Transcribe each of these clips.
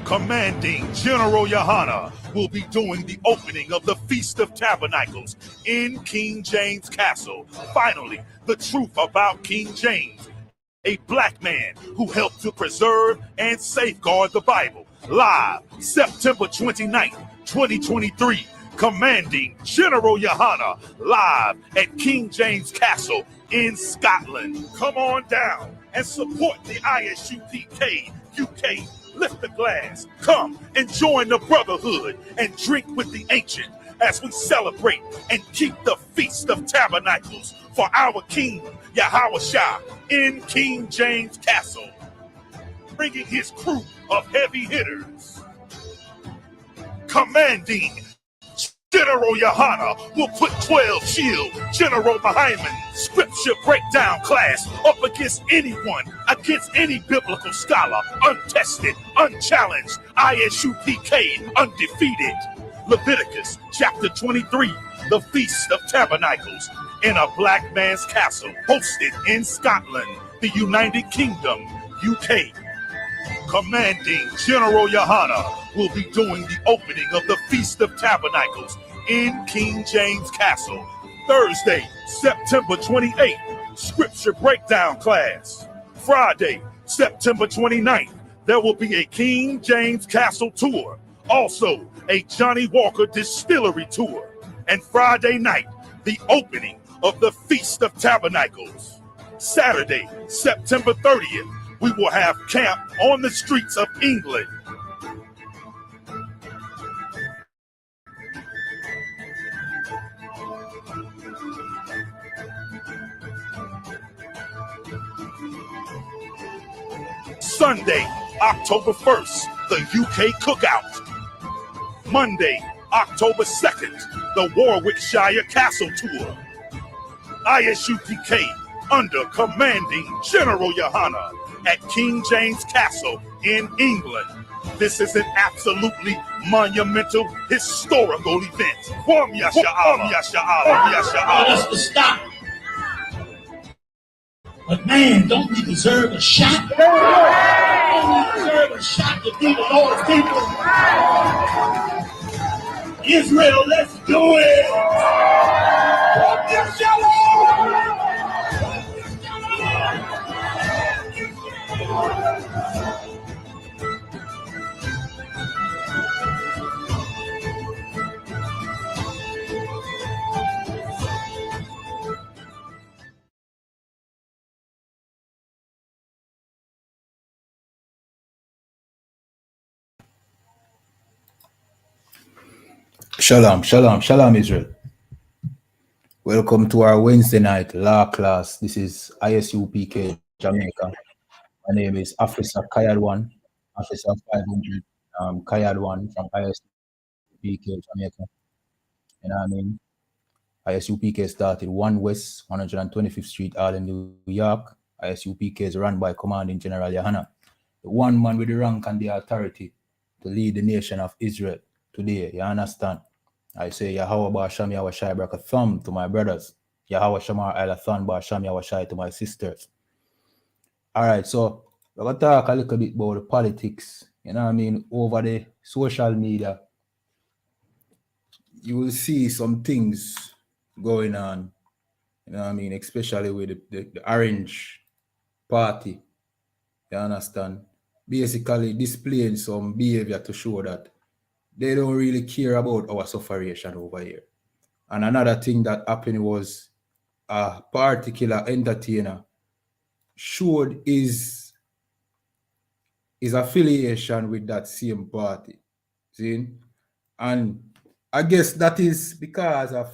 Commanding General YAHANNA will be doing the opening of the Feast of Tabernacles in King James Castle. Finally, the truth about King James, a black man who helped to preserve and safeguard the Bible. Live September 29th, 2023. Commanding General YAHANNA live at King James Castle in Scotland. Come on down and support the I.S.U.P.K. UK. Lift the glass. Come and join the brotherhood and drink with the ancient as we celebrate and keep the Feast of Tabernacles for our King Yahawashah in King James Castle, bringing his crew of heavy hitters. Commanding General YAHANNA will put 12 shield General Hyman scripture breakdown class up against anyone, against any biblical scholar, untested, unchallenged, I.S.U.P.K, undefeated. Leviticus chapter 23, the Feast of Tabernacles in a black man's castle, hosted in Scotland, the United Kingdom, UK. Commanding General YAHANNA will be doing the opening of the Feast of Tabernacles in King James Castle, Thursday, September 28th, Scripture Breakdown class. Friday, September 29th, there will be a King James Castle tour, also a Johnny Walker Distillery tour, and Friday night, the opening of the Feast of Tabernacles. Saturday, September 30th, we will have camp on the streets of England. Sunday, October 1st, the UK Cookout. Monday, October 2nd, the Warwickshire Castle Tour. I.S.U.P.K under Commanding General YAHANNA at King James Castle in England. This is an absolutely monumental, historical event. That's the stop. But man, don't we deserve a shot? Don't we deserve a shot to be the Lord's people? Israel, let's do it! Shalom, shalom, shalom, Israel. Welcome to our Wednesday night law class. This is I.S.U.P.K. Jamaica. My name is Officer Kayad1, Officer 500, Kayad1 from I.S.U.P.K. Jamaica. And I mean, I.S.U.P.K. started 1 West 125th Street, Harlem, New York. I.S.U.P.K. is run by Commanding General YAHANNA, the one man with the rank and the authority to lead the nation of Israel today. You understand? I say Yahweh Ba'asham Yahweh Brak a thumb to my brothers. Yahweh Shamar Elathan Ba'asham Yahweh to my sisters. Alright, so we're gonna talk a little bit about the politics, you know what I mean, over the social media. You will see some things going on, you know what I mean, especially with the Orange Party. You understand? Basically displaying some behavior to show that they don't really care about our sufferation over here. And another thing that happened was a particular entertainer showed his affiliation with that same party. See? And I guess that is because of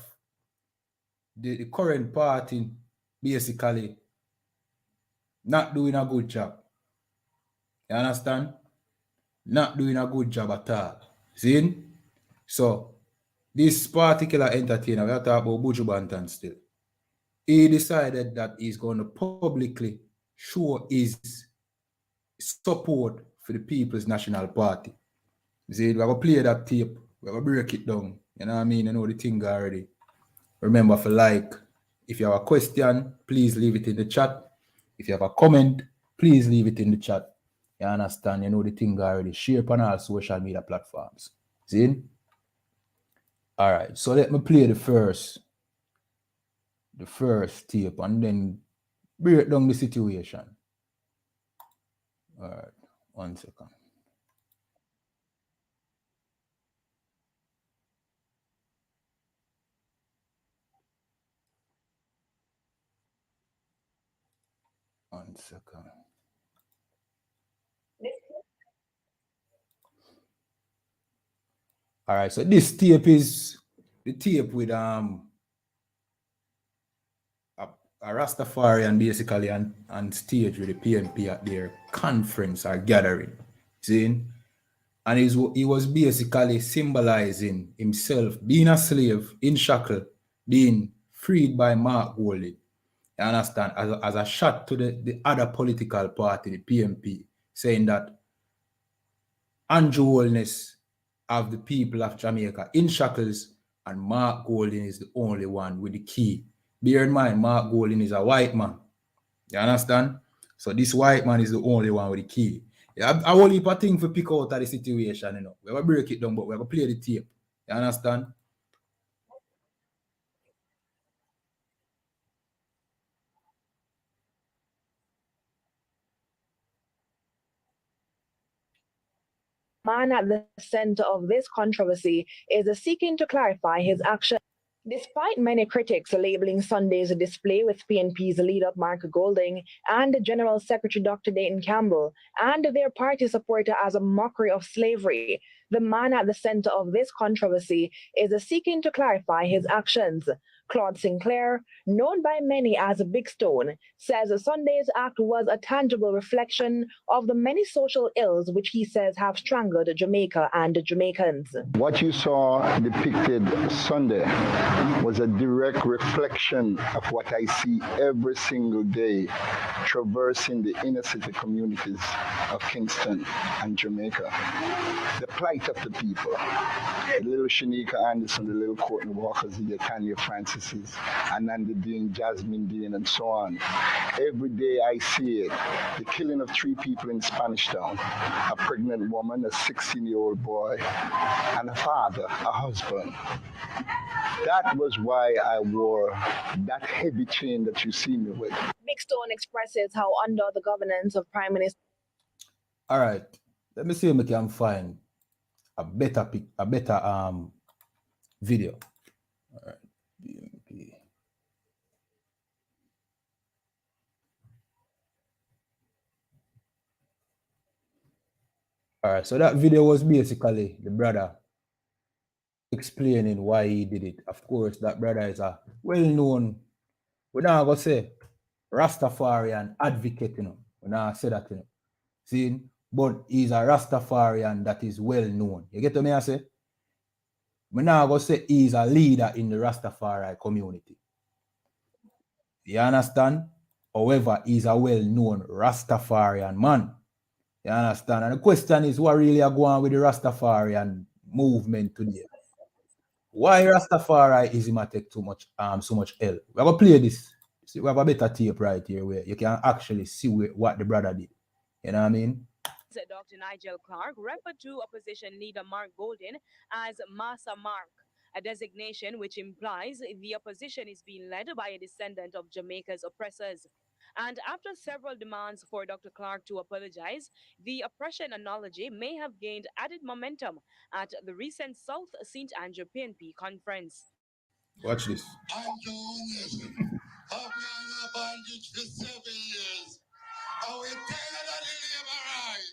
the current party basically not doing a good job. You understand? Not doing a good job at all. See? So, this particular entertainer, we are talking about Buju Banton still, he decided that he's going to publicly show his support for the People's National Party. See, we're going to play that tape, we're going to break it down. You know what I mean? You know the thing already. Remember, for like, if you have a question, please leave it in the chat. If you have a comment, please leave it in the chat. You understand? You know the thing already. Share on all social media platforms. See? All right. So let me play the first tape and then break down the situation. All right. 1 second. All right, so this tape is the tape with a Rastafarian basically on stage with the PMP at their conference or gathering. See? And he was basically symbolizing himself being a slave in shackle, being freed by Mark Golding. You understand? As a shot to the other political party, the PMP, saying that Andrew Holness of the people of Jamaica in shackles, and Mark Golding is the only one with the key. Bear in mind, Mark Golding is a white man. You understand? So this white man is the only one with the key. Yeah, I will leave a thing for pick out of the situation, you know. We're going to break it down, but we're going to play the tape. You understand? Man at the center of this controversy is seeking to clarify his actions. Despite many critics labeling Sunday's display with PNP's leader Mark Golding and General Secretary Dr. Dayton Campbell and their party supporter as a mockery of slavery, the man at the center of this controversy is seeking to clarify his actions. Claude Sinclair, known by many as Big Stone, says Sunday's act was a tangible reflection of the many social ills which he says have strangled Jamaica and Jamaicans. What you saw depicted Sunday was a direct reflection of what I see every single day traversing the inner city communities of Kingston and Jamaica. The plight of the people. The little Shanika Anderson, the little Courtney Walkers, the Tanya Francis's, Ananda Dean, Jasmine Dean, and so on. Every day I see it. The killing of 3 people in Spanish Town. A pregnant woman, a 16-year-old boy, and a father, a husband. That was why I wore that heavy chain that you see me with. Big Stone expresses how under the governance of Prime Minister... All right. Let me see if I can find a better video. All right. BMP. All right, so that video was basically the brother explaining why he did it. Of course, that brother is a well-known, we're not going to say Rastafarian advocate, you know. We're not say that, you know. See, but he's a Rastafarian that is well-known. You get what I say? We're not going to say he's a leader in the Rastafari community. You understand? However, he's a well-known Rastafarian man. You understand? And the question is, what really are going on with the Rastafarian movement today? Why Rastafari is him take too much so much L? We're gonna play this. See, we have a better tape right here where you can actually see what the brother did. You know what I mean? Dr. Nigel Clark referred to opposition leader Mark Golding as Massa Mark, a designation which implies the opposition is being led by a descendant of Jamaica's oppressors. And after several demands for Dr. Clark to apologize, the oppression analogy may have gained added momentum at the recent South St. Andrew PNP conference. Watch this. I'm Jones. I've been on bondage for 7 years. Are we tired of the labor right?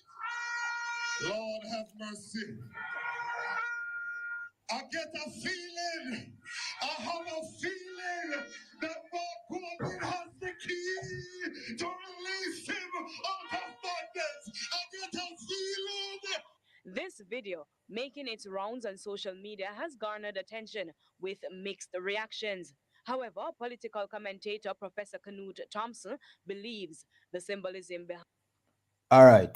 Lord have mercy. I get a feeling, I have a feeling that Mark Golding has the key to release him out of bondage. I get a feeling. This video, making its rounds on social media, has garnered attention with mixed reactions. However, political commentator Professor Knut Thompson believes the symbolism behind. All right.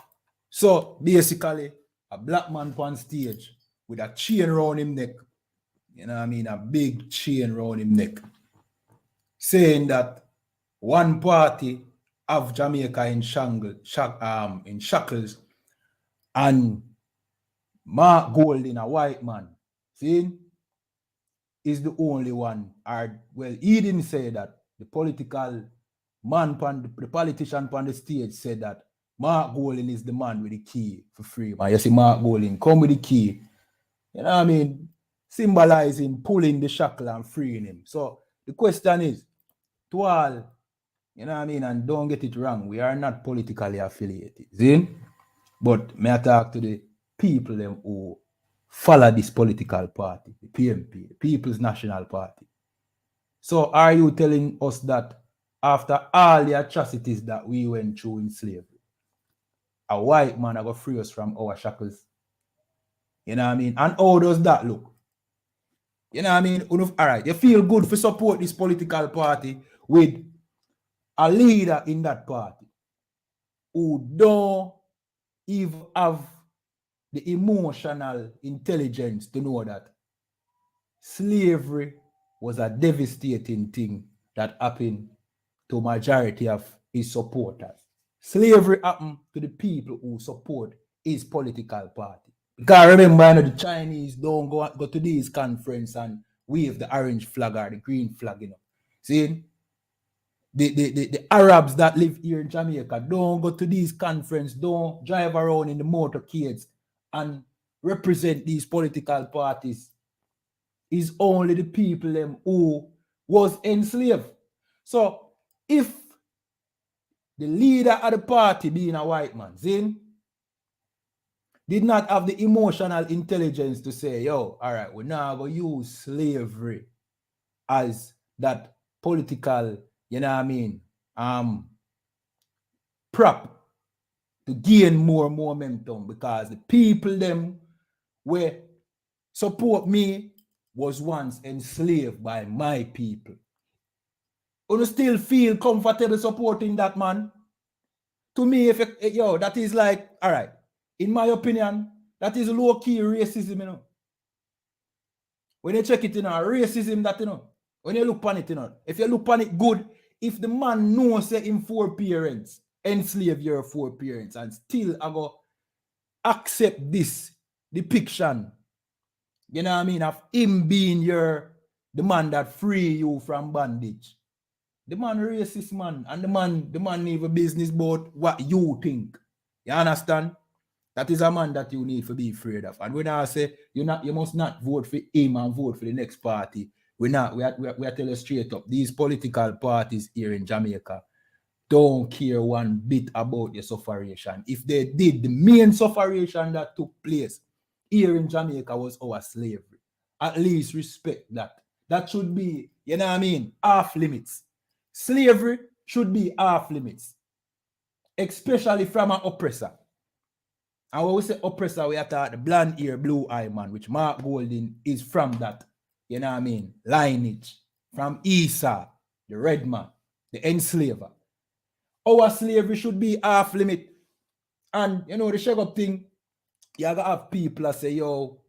So basically, a black man on stage with a chain around him neck. You know what I mean? A big chain around him neck. Saying that one party have Jamaica in shackles and Mark Golding, a white man, see, is the only one. Or, well, he didn't say that. The political man, the politician on the stage said that Mark Golding is the man with the key for freedom. You see, Mark Golding come with the key. You know what I mean? Symbolizing pulling the shackle and freeing him. So the question is, to all, you know what I mean? And don't get it wrong, we are not politically affiliated. See? But may I talk to the people them who follow this political party, the PMP, the People's National Party. So are you telling us that after all the atrocities that we went through in slavery, a white man will free us from our shackles? You know what I mean? And how does that look? You know what I mean? All right, you feel good for support this political party with a leader in that party who don't even have the emotional intelligence to know that slavery was a devastating thing that happened to majority of his supporters. Slavery happened to the people who support his political party. Because remember, you know, the Chinese don't go to these conference and wave the orange flag or the green flag, you know. See? The Arabs that live here in Jamaica don't go to these conference, don't drive around in the motorcades and represent these political parties. It's only the people them who was enslaved. So if the leader of the party being a white man, Zin, did not have the emotional intelligence to say, yo, all right, we're now going to use slavery as that political, you know what I mean, prop to gain more momentum, because the people them where support me was once enslaved by my people. You still feel comfortable supporting that man? To me, if yo, that is like, all right, in my opinion, that is low-key racism, you know. When you check it, you know, racism that, you know, when you look on it, you know, if you look on it good, if the man knows say him 4 parents, enslave your 4 parents, and still I go accept this depiction, you know what I mean, of him being the man that free you from bondage. The man racist, man, and the man need a business about what you think. You understand? That is a man that you need to be afraid of. And when I say you must not vote for him and vote for the next party, we are telling you straight up, these political parties here in Jamaica don't care one bit about the sufferation. If they did, the main sufferation that took place here in Jamaica was our slavery. At least respect that. That should be, you know what I mean, off limits. Slavery should be off limits, especially from an oppressor. And when we say oppressor, we are talking the blonde ear, blue eye man, which Mark Golding is from that, you know what I mean, lineage. From Esau, the red man, the enslaver. Our slavery should be off limit. And, you know, the shake up thing, you gotta have people that say, yo,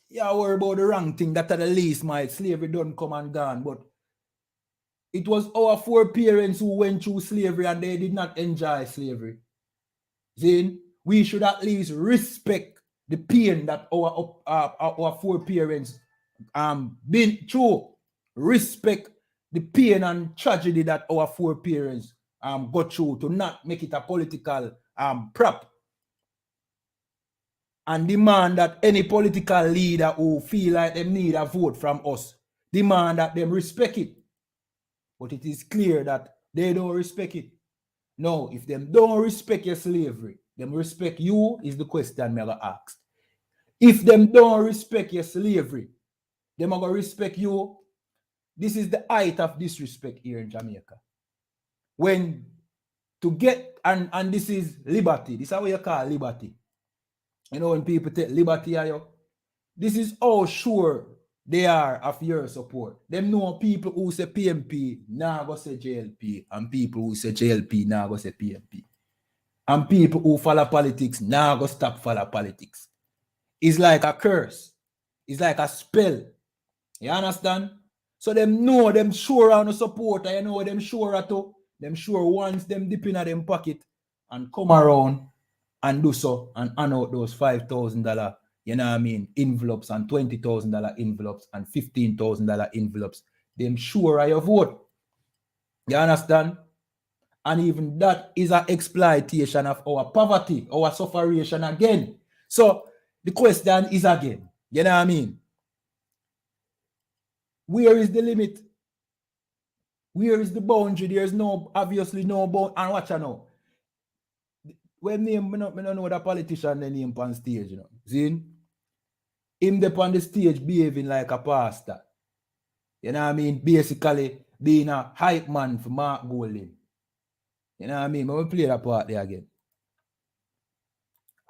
you worry about the wrong thing, that at the least my slavery don't come and gone. But it was our 4 parents who went through slavery and they did not enjoy slavery. Then we should at least respect the pain that our 4 parents been through. Respect the pain and tragedy that our 4 parents got through, to not make it a political prop. And demand that any political leader who feel like they need a vote from us, demand that them respect it. But it is clear that they don't respect it. No, if them don't respect your slavery, them respect you is the question me gonna ask. If them don't respect your slavery, them are gonna respect you. This is the height of disrespect here in Jamaica. When to get, and this is liberty. This is how you call liberty. You know, when people take liberty, this is how sure they are of your support. Them know people who say PMP now go say JLP, and people who say JLP now go say PMP. And people who follow politics now go stop follow politics. It's like a curse. It's like a spell. You understand? So them know them sure on the support, and you know them sure to them sure once them dip in them pocket and come around and do so and hand out those $5,000, you know what I mean, envelopes and $20,000 envelopes and $15,000 envelopes, them sure are your vote. You understand? And even that is an exploitation of our poverty, our sufferation again. So the question is again, you know what I mean? Where is the limit? Where is the boundary? There's no, obviously no boundary. And watch out now. When name, I don't know the politician they name on stage, you know. See? Him there on the stage behaving like a pastor. You know what I mean? Basically being a hype man for Mark Golding. You know what I mean? I will play that part there again.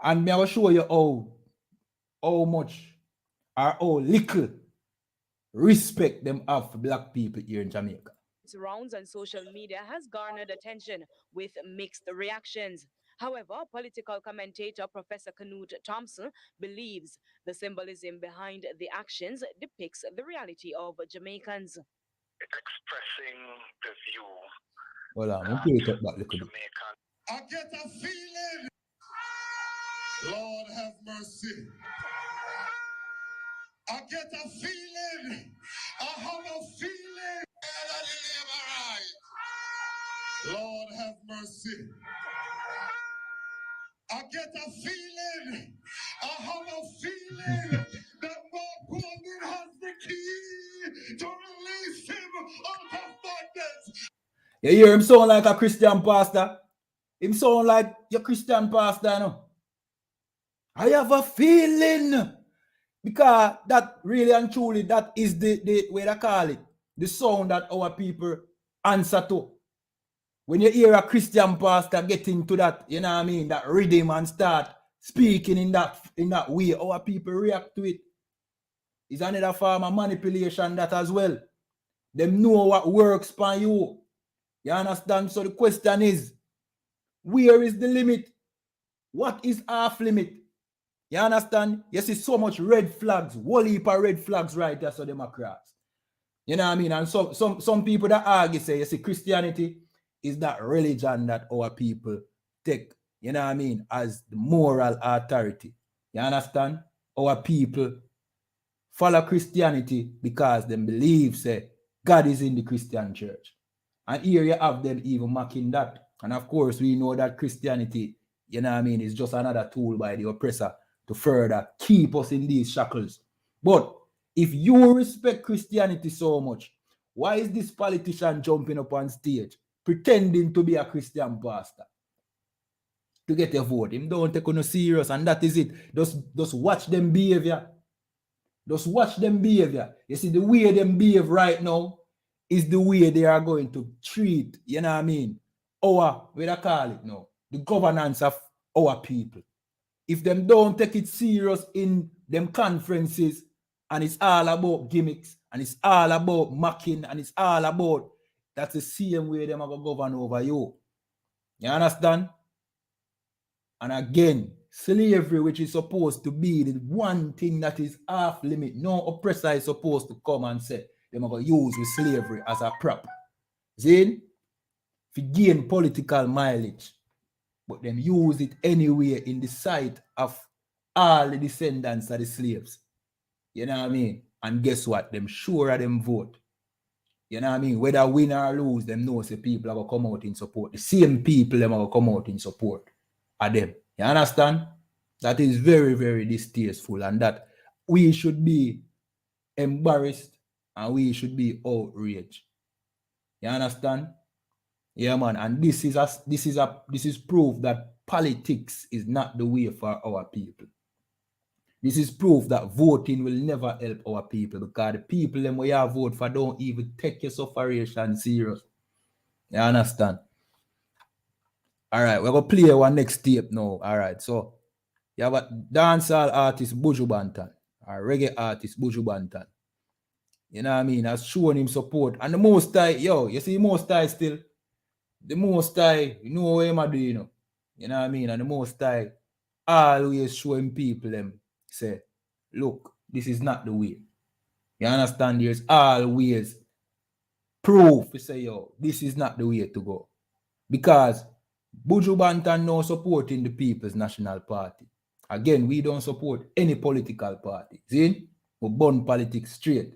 And I will show you how much or how little respect them have for black people here in Jamaica. Rounds on social media has garnered attention with mixed reactions. However, political commentator Professor Knut Thompson believes the symbolism behind the actions depicts the reality of Jamaicans. Expressing the view. Hold on, I'm play it up that little bit. I get a feeling, Lord have mercy. I get a feeling, I have a feeling, Lord have mercy. I get a feeling, I have a feeling that Mark Golding has the key to release him out of bondage. You hear him sound like a Christian pastor? Him sound like your Christian pastor, no? I have a feeling. Because that really and truly, that is the way they call it, the sound that our people answer to. When you hear a Christian pastor get into that, you know what I mean, that rhythm and start speaking in that way, our people react to it. It's another form of manipulation that as well. Them know what works for you. You understand? So the question is, where is the limit? What is off limit? You understand? You see so much red flags, whole heap of red flags right there, so Democrats. You know what I mean? And some people that argue say, you see, Christianity is that religion that our people take, you know what I mean, as the moral authority. You understand? Our people follow Christianity because they believe, say, God is in the Christian church. And here you have them even mocking that. And of course, we know that Christianity, you know what I mean, is just another tool by the oppressor to further keep us in these shackles. But if you respect Christianity so much, why is this politician jumping up on stage pretending to be a Christian pastor to get a vote? Him don't take on serious, and that is it. Just watch them behavior. Just watch them behavior. You see, the way them behave right now is the way they are going to treat, you know what I mean, what they call it now, the governance of our people. If them don't take it serious in them conferences, and it's all about gimmicks, and it's all about mocking, and it's all about, that's the same way them are going to govern over you. You understand? And again, slavery, which is supposed to be the one thing that is off limit, no oppressor is supposed to come and say, them are going to use with slavery as a prop. See? To gain political mileage. But them use it anyway in the sight of all the descendants of the slaves. You know what I mean? And guess what? Them sure of them vote. You know what I mean? Whether win or lose, them know say people are going to come out in support. The same people them are going to come out in support of them. You understand? That is very, very distasteful, and that we should be embarrassed and we should be outraged. You understand? Yeah, man. And this is proof that politics is not the way for our people. This is proof that voting will never help our people, because the people them we have vote for don't even take your sufferation serious. You understand? All right, we're gonna play our next tape now. All right, so you have a dancehall artist Buju Banton, a reggae artist Buju Banton. You know what I mean? Has shown him support, and the most high, you see, most high still. The most high, you know what I'm doing, you know what I mean? And the most high always showing people them say, look, this is not the way. You understand? There's always proof to say, this is not the way to go. Because Buju Banton now supporting the People's National Party. Again, we don't support any political party. See? We burn politics straight.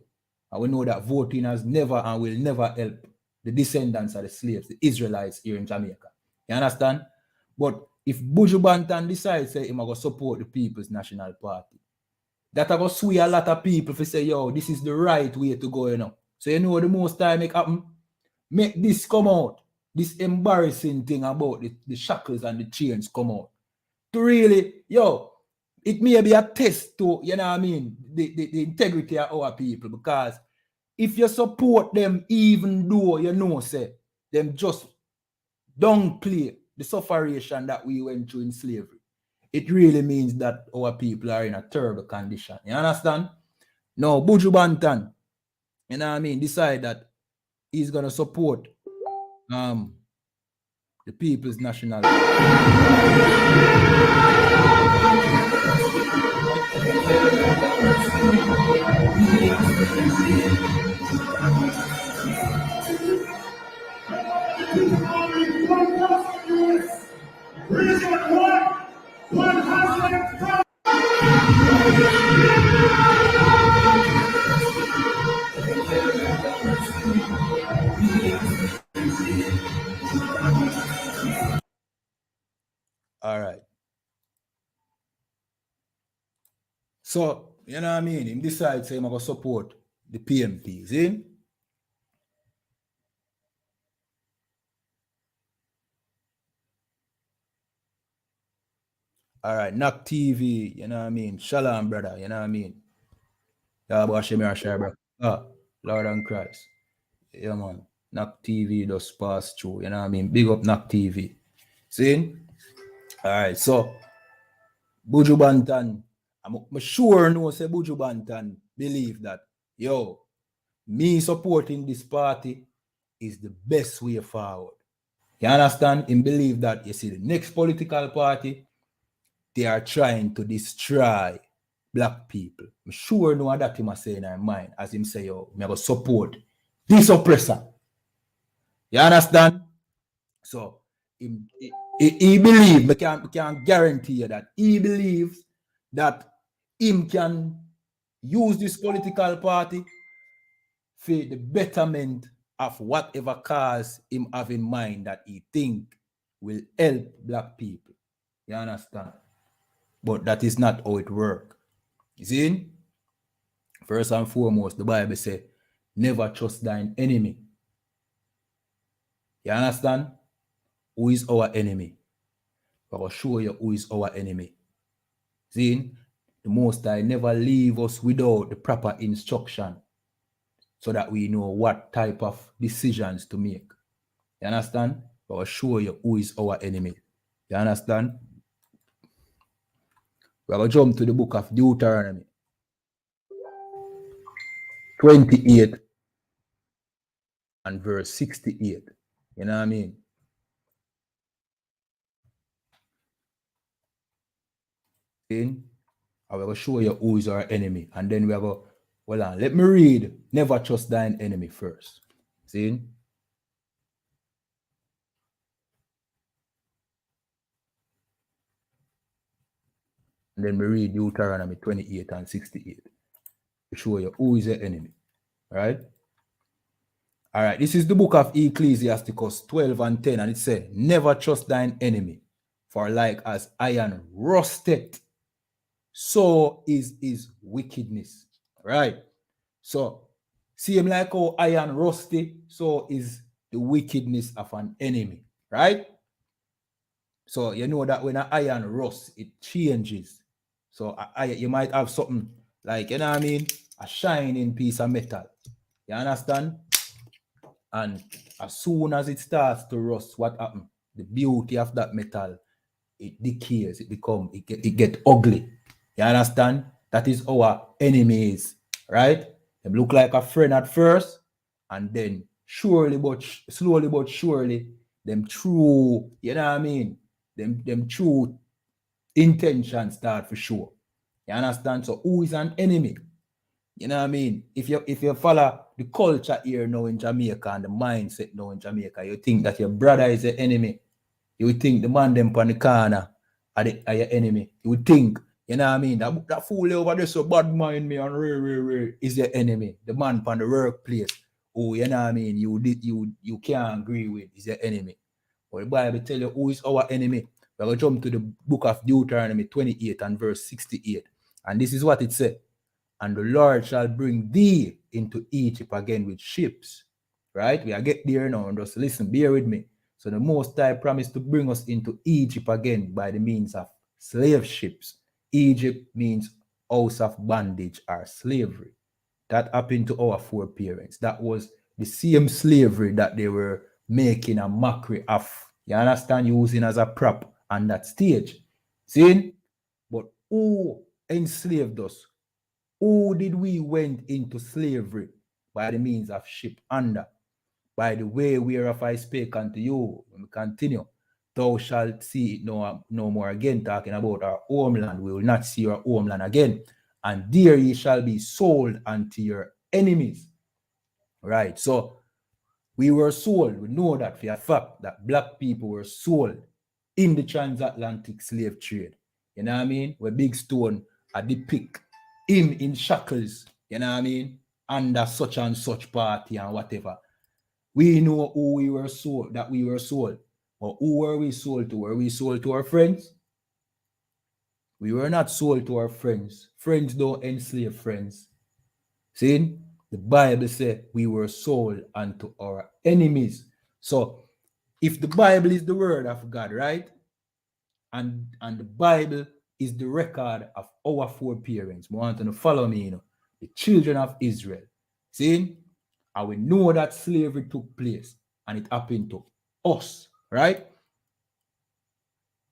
And we know that voting has never and will never help the descendants of the slaves, the Israelites here in Jamaica. You understand? But if Buju Banton decides say he's going to support the People's National Party, that going to sway a lot of people to say, yo, this is the right way to go, you know. So you know the most time it happen, make this come out. This embarrassing thing about the shackles and the chains come out. To really, yo, it may be a test to, you know what I mean, the integrity of our people. Because if you support them, even though you know, say, them just downplay the sufferation that we went through in slavery, it really means that our people are in a terrible condition. You understand? Now, Buju Banton, you know what I mean, decide that he's going to support the People's National. All right. So, you know what I mean? He decides he's going to support the PMP. See? All right. Knock TV, you know what I mean? Shalom, brother, you know what I mean? Yeah, bro. Lord and Christ. Yeah, man. Knock TV just pass through, you know what I mean? Big up Knock TV. See? All right. So, Buju Banton, I'm sure no say Buju Banton believe that, yo, me supporting this party is the best way forward. You understand? Him believe that, you see, the next political party, they are trying to destroy black people. I'm sure no that him say in our mind, as him say, yo, me go support this oppressor. You understand? So, he believes, I can guarantee you that he believes that him can use this political party for the betterment of whatever cause him have in mind that he think will help black people. You understand? But that is not how it works. You see? First and foremost, the Bible says, never trust thine enemy. You understand? Who is our enemy? I will show you who is our enemy. See? The Most High never leave us without the proper instruction so that we know what type of decisions to make. You understand? I will show you who is our enemy. You understand? We are going to jump to the book of Deuteronomy 28 and verse 68. You know what I mean? I will show you who is our enemy. And then we are going, well, let me read, never trust thine enemy first. See? And then we read Deuteronomy 28 and 68 to show you who is the enemy. Right? All right. This is the book of Ecclesiasticus 12 and 10. And it says, never trust thine enemy, for like as iron rusted, so is his wickedness. Right? So, see him like how iron rusty, so is the wickedness of an enemy. Right? So, you know that when an iron rusts, it changes. So, you might have something like, you know what I mean? A shining piece of metal. You understand? And as soon as it starts to rust, what happens? The beauty of that metal, it decays, it get ugly. You understand? That is our enemies, right? They look like a friend at first, and then slowly but surely, them true, you know what I mean? Them true intentions start for sure. You understand? So who is an enemy? You know what I mean? If you follow the culture here now in Jamaica and the mindset now in Jamaica, you think that your brother is the enemy. You would think the man them on the corner are your enemy. You would think, you know what I mean? That fool over there so bad mind me and is your enemy. The man on the workplace, who, you know what I mean, you can't agree with is your enemy. But the Bible tell you who is our enemy. We're going to jump to the book of Deuteronomy 28 and verse 68. And this is what it said. And the Lord shall bring thee into Egypt again with ships. Right? We are get there now. And just listen, bear with me. So the Most High promised to bring us into Egypt again by the means of slave ships. Egypt means house of bondage or slavery. That happened to our foreparents. That was the same slavery that they were making a mockery of. You understand? Using as a prop on that stage. See? But who enslaved us? Who did we went into slavery by the means of ship under? By the way whereof I spake unto you. When we continue, thou shalt see it no more again, talking about our homeland. We will not see our homeland again. And there ye shall be sold unto your enemies. Right. So we were sold. We know that for a fact that black people were sold in the transatlantic slave trade. You know what I mean? Where Big Stone depict him in shackles, you know what I mean? Under such and such party and whatever. We know who we were sold, that we were sold. But who were we sold to? Were we sold to our friends? We were not sold to our friends. Friends don't enslave friends. See? The Bible said we were sold unto our enemies. So, if the Bible is the word of God, right? And the Bible is the record of our foreparents. I want to follow me, the children of Israel. See? And we know that slavery took place and it happened to us, right?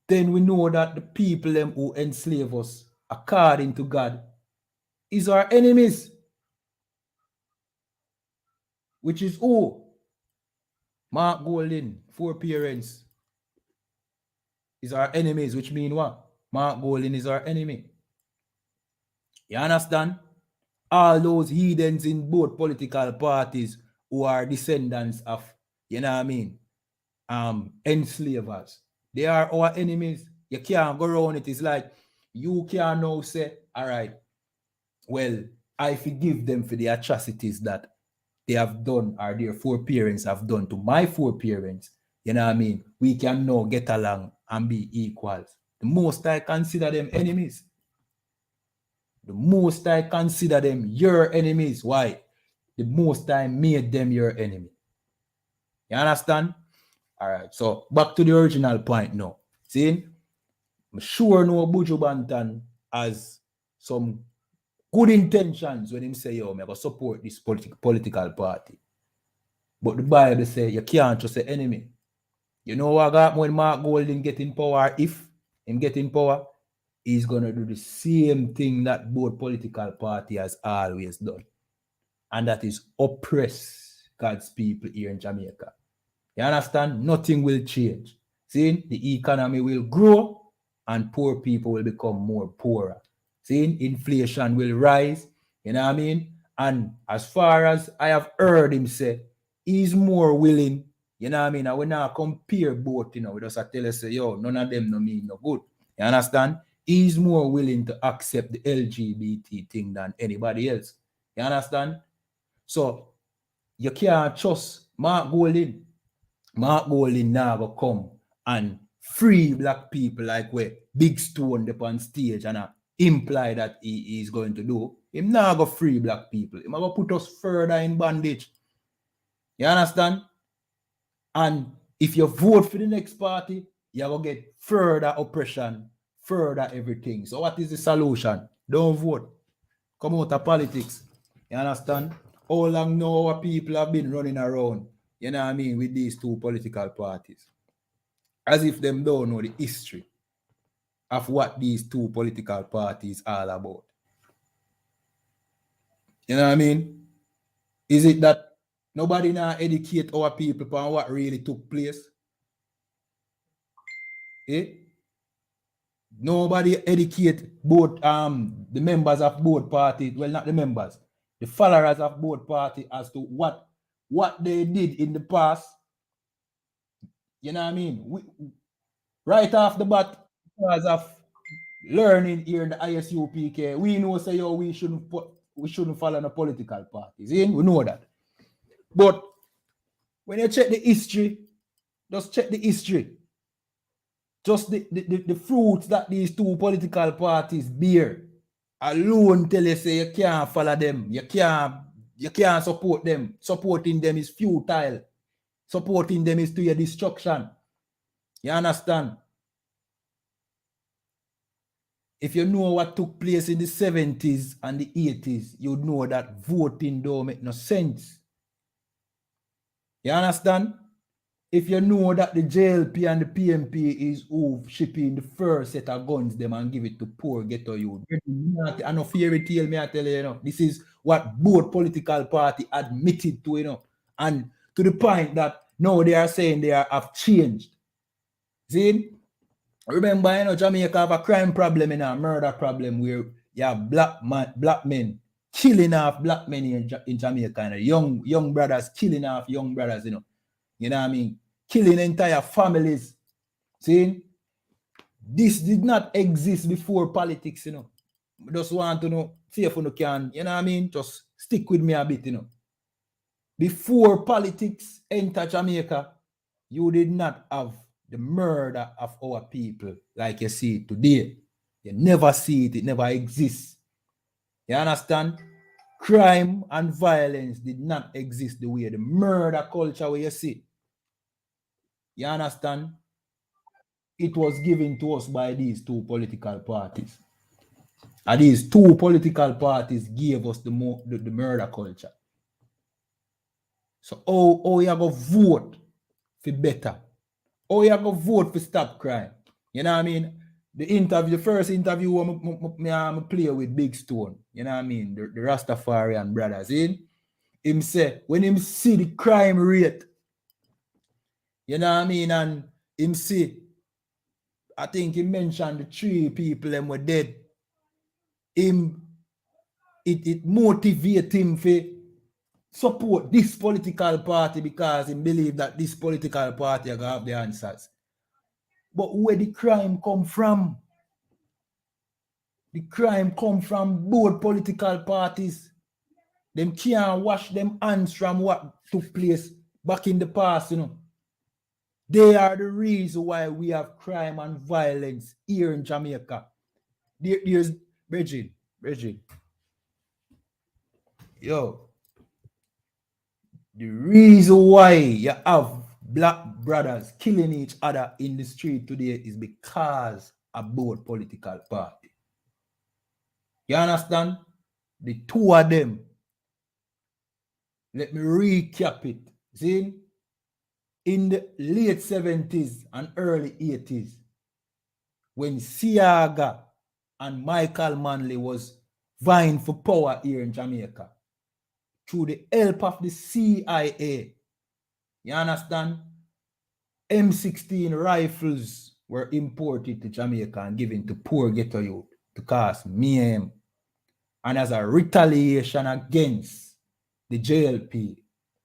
Then we know that the people them who enslave us according to God is our enemies. Which is who? Mark Golding, foreparents, is our enemies, which mean what? Mark Golding is our enemy. You understand? All those heathens in both political parties who are descendants of, you know what I mean, enslavers. They are our enemies. You can't go around it. It's like you can now say, all right, well, I forgive them for the atrocities that they have done or their foreparents have done to my foreparents. You know what I mean? We can now get along and be equals. The most I consider them enemies. The most I consider them your enemies. Why? The most I made them your enemy. You understand? All right. So back to the original point now. See? I'm sure no Buju Banton has some good intentions when him say, yo, I'm going to support this political party. But the Bible says you can't trust the enemy. You know what got when Mark Golding get in power? If him get in power, he's going to do the same thing that both political party has always done. And that is oppress God's people here in Jamaica. You understand? Nothing will change. See, the economy will grow and poor people will become more poorer. See, inflation will rise. You know what I mean? And as far as I have heard him say, he's more willing. You know what I mean? And we now compare both, we just tell us, say, yo, none of them no mean no good. You understand? He's more willing to accept the LGBT thing than anybody else. You understand? So, you can't trust Mark Golding. Mark Golding now go come and free black people like where Big Stone up on stage and imply that he is going to do. Him now go free black people. Him go put us further in bondage. You understand? And if you vote for the next party, you're going to get further oppression, further everything. So what is the solution? Don't vote. Come out of politics. You understand? How long now our people have been running around, you know what I mean, with these two political parties? As if them don't know the history of what these two political parties are all about. You know what I mean? Is it that nobody now educate our people on what really took place? Eh? Nobody educate both the members of both parties. Well, not the members. the followers of both parties as to what they did in the past. You know what I mean? Right off the bat, because of learning here in the I.S.U.P.K, we know say yo, we shouldn't follow the political parties. We know that. But when you check the history, just check the history. Just the fruits that these two political parties bear alone tell you say you can't follow them. You can't support them. Supporting them is futile. Supporting them is to your destruction. You understand? If you know what took place in the 70s and the 80s, you know that voting don't make no sense. You understand? If you know that the JLP and the PMP is who shipping the first set of guns them and give it to poor ghetto youth. I know fairy tale me I tell you, you know. This is what both political party admitted to, you know. And to the point that now they are saying they have changed. See? Remember, you know, Jamaica have a crime problem and a murder problem where you have black men killing off black men in Jamaica, and young brothers killing off young brothers, you know. You know what I mean? Killing entire families. See? This did not exist before politics, you know. Just want to know, see if you can, you know what I mean? Just stick with me a bit, you know. Before politics enter Jamaica, you did not have the murder of our people like you see it today. You never see it. It never exists. You understand? Crime and violence did not exist the way the murder culture where you see. You understand? It was given to us by these two political parties. And these two political parties gave us the murder culture. So how you go vote for better? How you go vote for stop crime? You know what I mean? The first interview I play with Big Stone, you know what I mean? The Rastafarian brothers in. Him say, when him see the crime rate, you know what I mean? And him see, I think he mentioned the 3 people them were dead. It motivates him to support this political party because he believe that this political party are going to have the answers. But where the crime come from? The crime come from both political parties. Them can't wash them hands from what took place back in the past, you know. They are the reason why we have crime and violence here in Jamaica. There's Bridget. Yo, the reason why you have black brothers killing each other in the street today is because of both political parties. You understand? The two of them. Let me recap it. See? In the late 70s and early 80s, when Siaga and Michael Manley was vying for power here in Jamaica, through the help of the CIA, you understand? M16 rifles were imported to Jamaica and given to poor ghetto youth to cause mayhem. And as a retaliation against the JLP,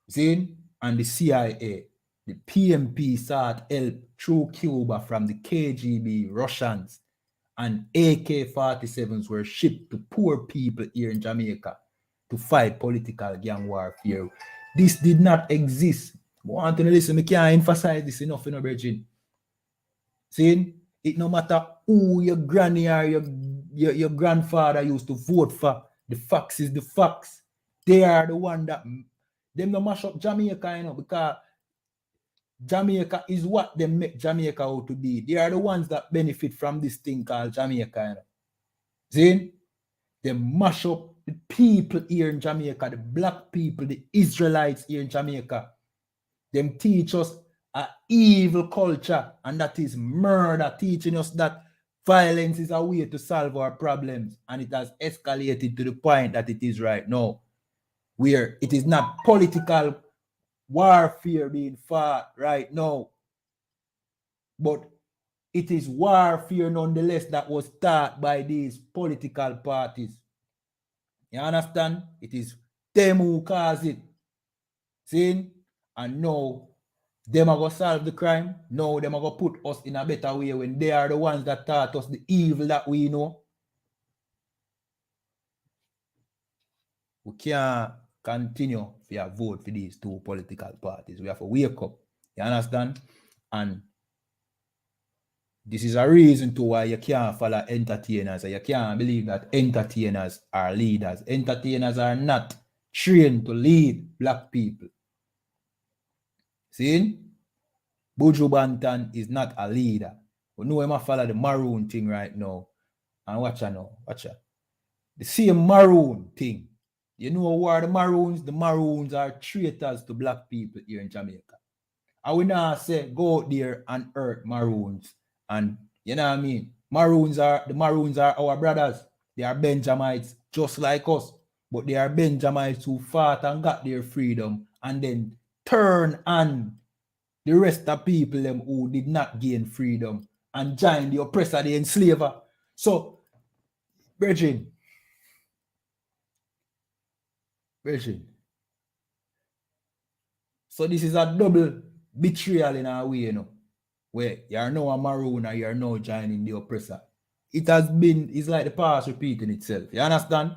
see, and the CIA, the PMP sought help through Cuba from the KGB, Russians, and AK-47s were shipped to poor people here in Jamaica to fight political gang warfare. This did not exist. I want to listen, I can't emphasize this enough, you know, Virgin. See, it no matter who your granny or your grandfather used to vote for, the facts is the facts. They are the one that them no mash up Jamaica, you know, because Jamaica is what they make Jamaica out to be. They are the ones that benefit from this thing called Jamaica, you know. See? They mash up the people here in Jamaica, the black people, the Israelites here in Jamaica. Them teach us an evil culture, and that is murder, teaching us that violence is a way to solve our problems, and it has escalated to the point that it is right now, where it is not political warfare being fought right now, but it is warfare nonetheless that was taught by these political parties. You understand? It is Them who cause it. See? And now, them are going to solve the crime. Now, them are going to put us in a better way when they are the ones that taught us the evil that we know. We can't continue to vote for these two political parties. We have to wake up. You understand? And this is a reason to why you can't follow entertainers. You can't believe that entertainers are leaders. Entertainers are not trained to lead black people. See? Buju Banton is not a leader. We know him follow the maroon thing right now. And watch out now. Watch out. The same maroon thing. You know who are the maroons? The maroons are traitors to black people here in Jamaica. I will not say go out there and hurt maroons. And you know what I mean? The maroons are our brothers. They are Benjamites just like us. But they are Benjamites who fought and got their freedom and then turn on the rest of people them who did not gain freedom and join the oppressor, the enslaver. So, Brethren, so this is a double betrayal in a way, you know, where you are now a maroon or you are now joining the oppressor. It's like the past repeating itself. You understand?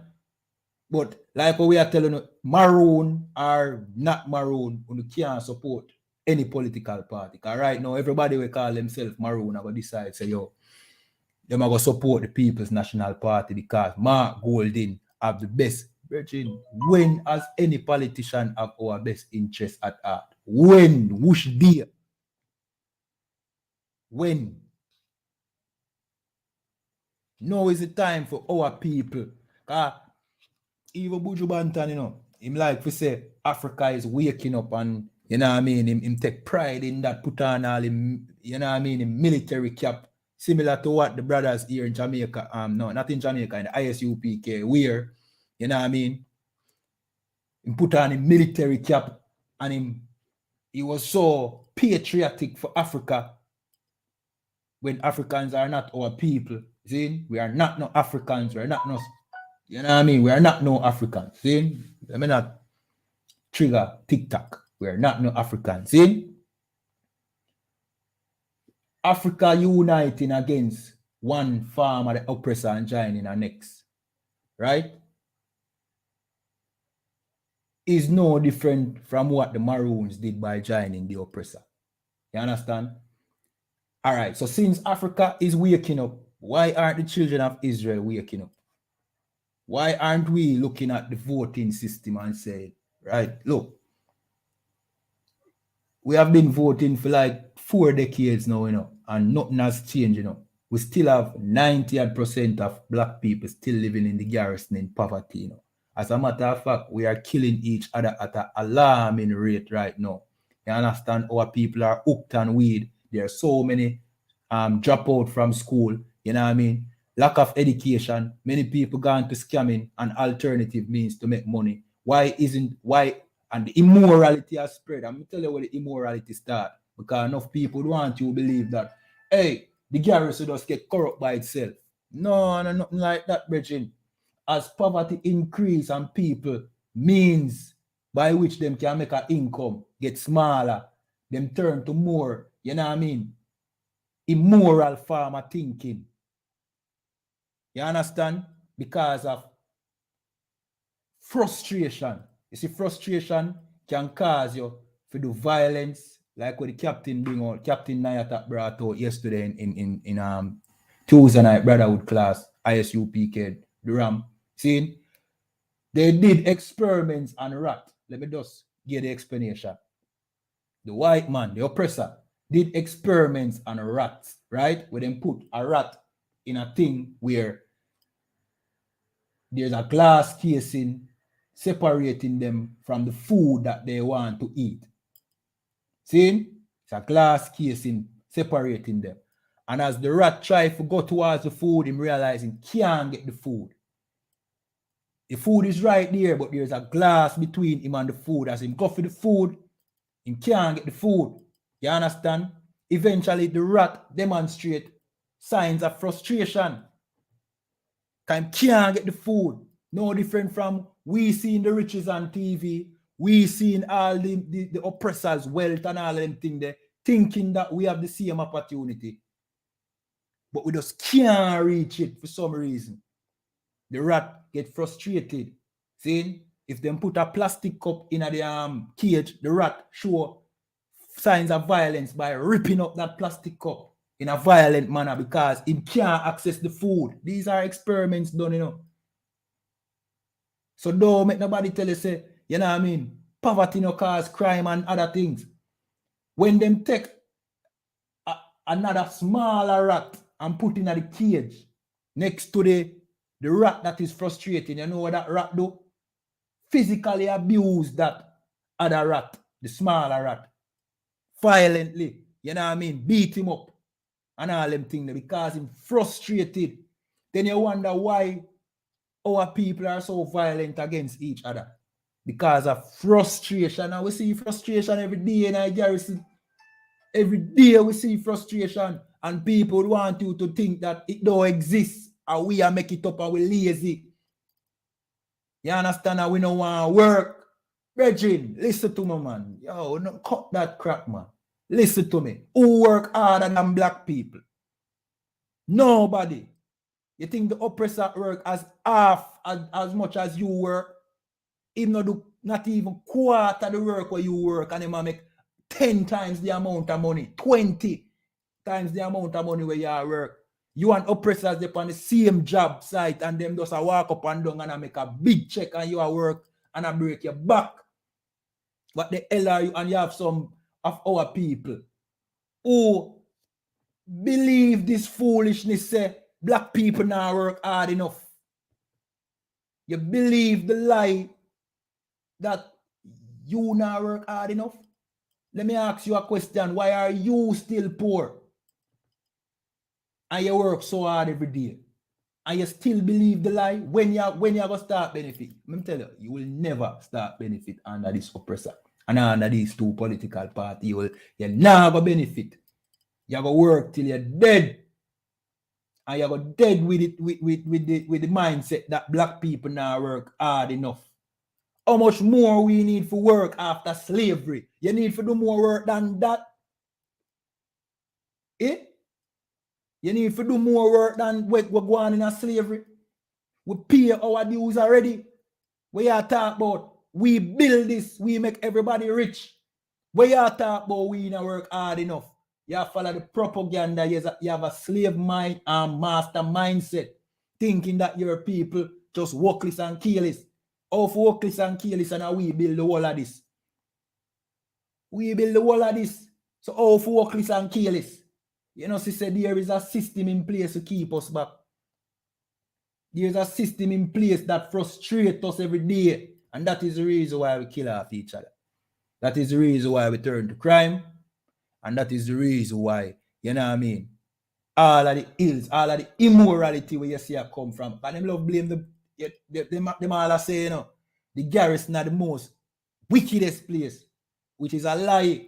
But like we are telling you, maroon or not maroon, you can't support any political party. Because right now, everybody will call themselves maroon and decide, say, yo, they're going to support the People's National Party because Mark Golding have the best. Virgin, when has any politician have our best interest at heart? When? Whoosh dear? When? Now is the time for our people. Even Buju Banton, you know, him like we say Africa is waking up and you know what I mean, him take pride in that, put on all him, you know what I mean, him military cap, similar to what the brothers here in Jamaica, no, not in Jamaica, in the I.S.U.P.K, wear, you know what I mean? Him put on him military cap and he was so patriotic for Africa when Africans are not our people. See, we are not no Africans, we are not no, you know what I mean? We are not no Africans. See, let me not trigger TikTok. We are not no Africans. See, Africa uniting against one farm of the oppressor and joining our next, right? Is no different from what the Maroons did by joining the oppressor. You understand? All right, so since Africa is waking up, why aren't the children of Israel waking up? Why aren't we looking at the voting system and saying, right, look, we have been voting for like 4 decades now, you know, and nothing has changed, you know. We still have 90% of black people still living in the garrison in poverty, you know. As a matter of fact, we are killing each other at an alarming rate right now. You understand? Our people are hooked on weed. There are so many drop out from school, you know what I mean? Lack of education, many people gone to scamming and alternative means to make money. And the immorality has spread. I'm going to tell you where the immorality start. Because enough people want you to believe that, hey, the garrison just get corrupt by itself. No, nothing like that, brethren. As poverty increase and people means by which them can make an income get smaller, them turn to more, you know what I mean, immoral farmer thinking. You understand? Because of frustration. You see, frustration can cause you to do violence, like what the captain bring out, Captain Nayata brought out yesterday in Tuesday night brotherhood class, I.S.U.P.K, the RAM. See, they did experiments on rat. Let me just give the explanation. The white man, the oppressor, did experiments on rats, right? Where they put a rat in a thing where there's a glass casing separating them from the food that they want to eat. See? It's a glass casing separating them. And as the rat tries to go towards the food, him realizing he can't get the food. The food is right there, but there's a glass between him and the food. As him go for the food, he can't get the food. You understand? Eventually, the rat demonstrate signs of frustration. He can't get the food. No different from we seeing the riches on TV, we seeing all the oppressors' wealth and all them things there, thinking that we have the same opportunity. But we just can't reach it for some reason. The rat get frustrated. See, if them put a plastic cup in the cage, the rat show signs of violence by ripping up that plastic cup in a violent manner because it can't access the food. These are experiments done, you know. So don't make nobody tell you, say, you know what I mean? Poverty no cause crime and other things. When them take another smaller rat and put in the cage next to the rat that is frustrating, you know what that rat do? Physically abuse that other rat, the smaller rat, violently, you know what I mean? Beat him up and all them things because he's frustrated. Then you wonder why our people are so violent against each other. Because of frustration. And we see frustration every day in our garrison. Every day we see frustration. And people want you to think that it don't exist. And we are make it up and we lazy. You understand? And we don't want to work. Regine, listen to me, man. Yo, no, cut that crap, man. Listen to me. Who work harder than black people? Nobody. You think the oppressor work as half as much as you work? He not even quarter the work where you work, and he might make 10 times the amount of money, 20 times the amount of money where you work. You and oppressors they on the same job site, and them just walk up and down and I make a big check and you work and I break your back. What the hell are you? And you have some of our people who believe this foolishness, say black people now work hard enough. You believe the lie that you now work hard enough? Let me ask you a question. Why are you still poor? And you work so hard every day. And you still believe the lie? When you going to start benefit? Let me tell you, you will never start benefit under this oppressor. And under these two political parties. You're never going to benefit. You're going to work till you're dead. And you're going to dead with it with the mindset that black people now work hard enough. How much more we need for work after slavery? You need to do more work than that. Eh? You need to do more work than what we're going in a slavery. We pay our dues already. We are talking about we build this, we make everybody rich. We are talking about we not work hard enough. You have to follow the propaganda. You have a slave mind and master mindset, thinking that your people just workless and careless. Of workless and careless, and we build the whole of this. We build the whole of this. So of workless and careless. You know, she said there is a system in place to keep us back. There's a system in place that frustrates us every day. And that is the reason why we kill off each other. That is the reason why we turn to crime. And that is the reason why, you know what I mean, all of the ills, all of the immorality where you see it come from. And them love blame them all say, you know, the garrison are the most wickedest place, which is a lie.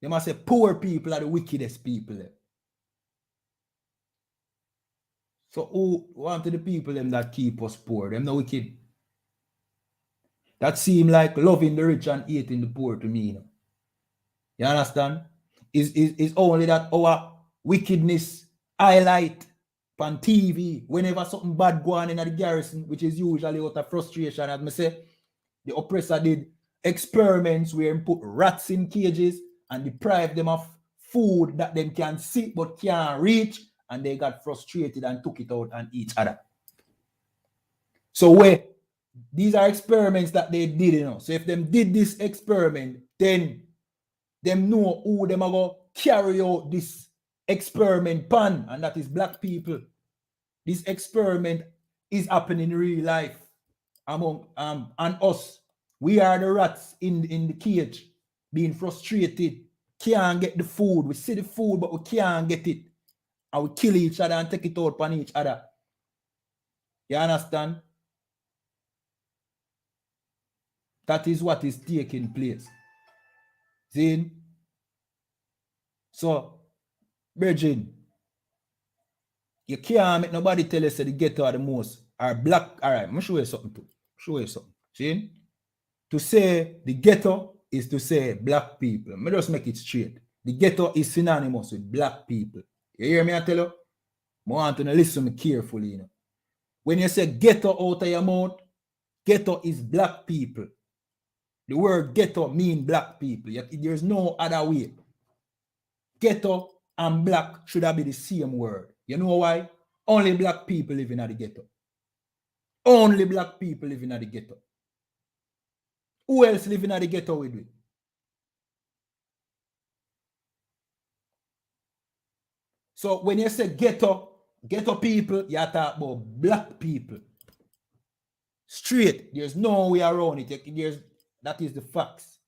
They must say poor people are the wickedest people. So who want to the people them that keep us poor? Them no wicked. That seem like loving the rich and hating the poor to me. You know? You understand? Is only that our wickedness highlight on TV whenever something bad go on in the garrison, which is usually out of frustration. As I say, the oppressor did experiments where he put rats in cages and deprive them of food that them can see but can't reach, and they got frustrated and took it out on each other. So where these are experiments that they did, you know. So if them did this experiment, then them know who them are going to carry out this experiment pan, and that is black people. This experiment is happening in real life among and us. We are the rats in the cage, being frustrated, can't get the food. We see the food, but we can't get it. And we kill each other and take it out on each other. You understand? That is what is taking place. See? So, Virgin, you can't make nobody tell us that the ghetto are the most are black. All right, I'm going to show you something too. Show you something. See? To say the ghetto is to say black people. Let me just make it straight. The ghetto is synonymous with black people. You hear me? I tell you? I want to listen to me carefully. You know? When you say ghetto out of your mouth, ghetto is black people. The word ghetto means black people. There's no other way. Ghetto and black should have been the same word. You know why? Only black people live in the ghetto. Only black people live in the ghetto. Who else live in the ghetto with me? So when you say ghetto people, you talk about black people. Straight. There's no way around it. That is the facts.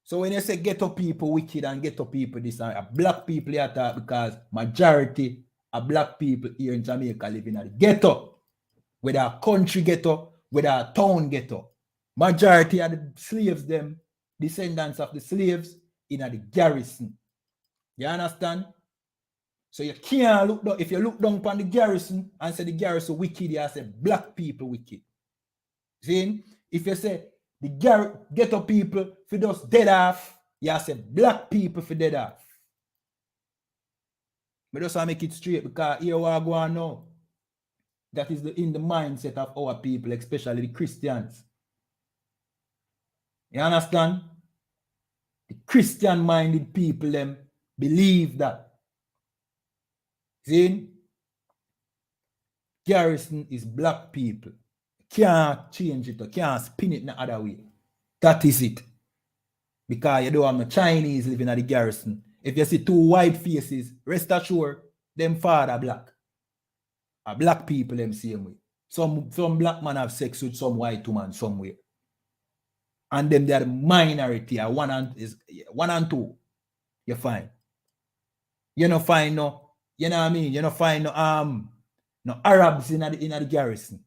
So when you say ghetto people wicked and ghetto people this and black people you talk because majority of black people here in Jamaica live in a ghetto. Whether a country ghetto, whether a town ghetto. Majority of the slaves, them descendants of the slaves in the garrison. You understand? So you can't look down. If you look down upon the garrison and say the garrison wicked, you say black people wicked. See? If you say the ghetto people for just dead off, you say black people for dead off. But just want to make it straight because here we are going now. That is in the mindset of our people, especially the Christians. You understand? The Christian-minded people them believe that. See? Garrison is black people. Can't change it or can't spin it in other way. That is it. Because you don't have no Chinese living at the garrison. If you see two white faces, rest assured, them father black. A black people them same way. Some black man have sex with some white woman somewhere. And them they are the minority. One and two. You find. You don't find no, you know what I mean? You don't find no Arabs in the garrison.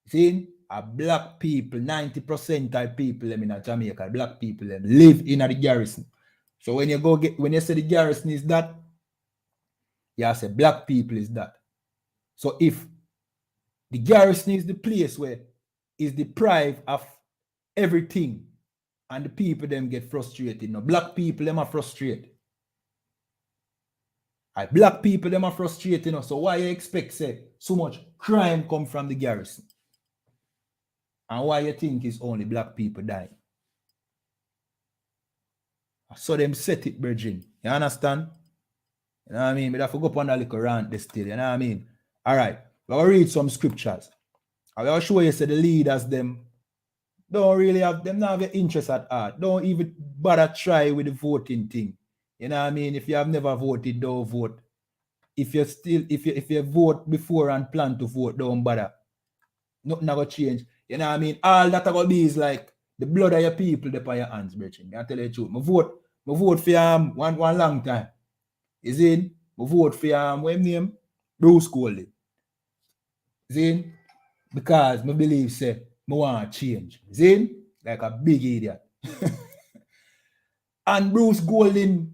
See? A black people, 90% of people them in Jamaica, black people them live in the garrison. So when you say the garrison is that, you say black people is that. So if the garrison is the place where is deprived of everything and the people them get frustrated. No, black people them are frustrated. Black people them are frustrated. No? So why you expect say so much crime come from the garrison? And why you think it's only black people dying? So them set it, Virgin. You understand? You know what I mean? But I forgot upon that little rant this still. You know what I mean? All right. We'll read some scriptures. I will show you say the leaders them don't really have them not have an interest at all. Don't even bother try with the voting thing. You know what I mean? If you have never voted, don't vote. If you vote before and plan to vote, don't bother. Nothing ever change. You know what I mean? All that about be is like the blood of your people upon your hands, Brethren. I tell you the truth. I vote for one long time. Is it? I vote for what name? Bruce Golding. Is it? Because I believe say I want to change. Is it? Like a big idiot. And Bruce Golding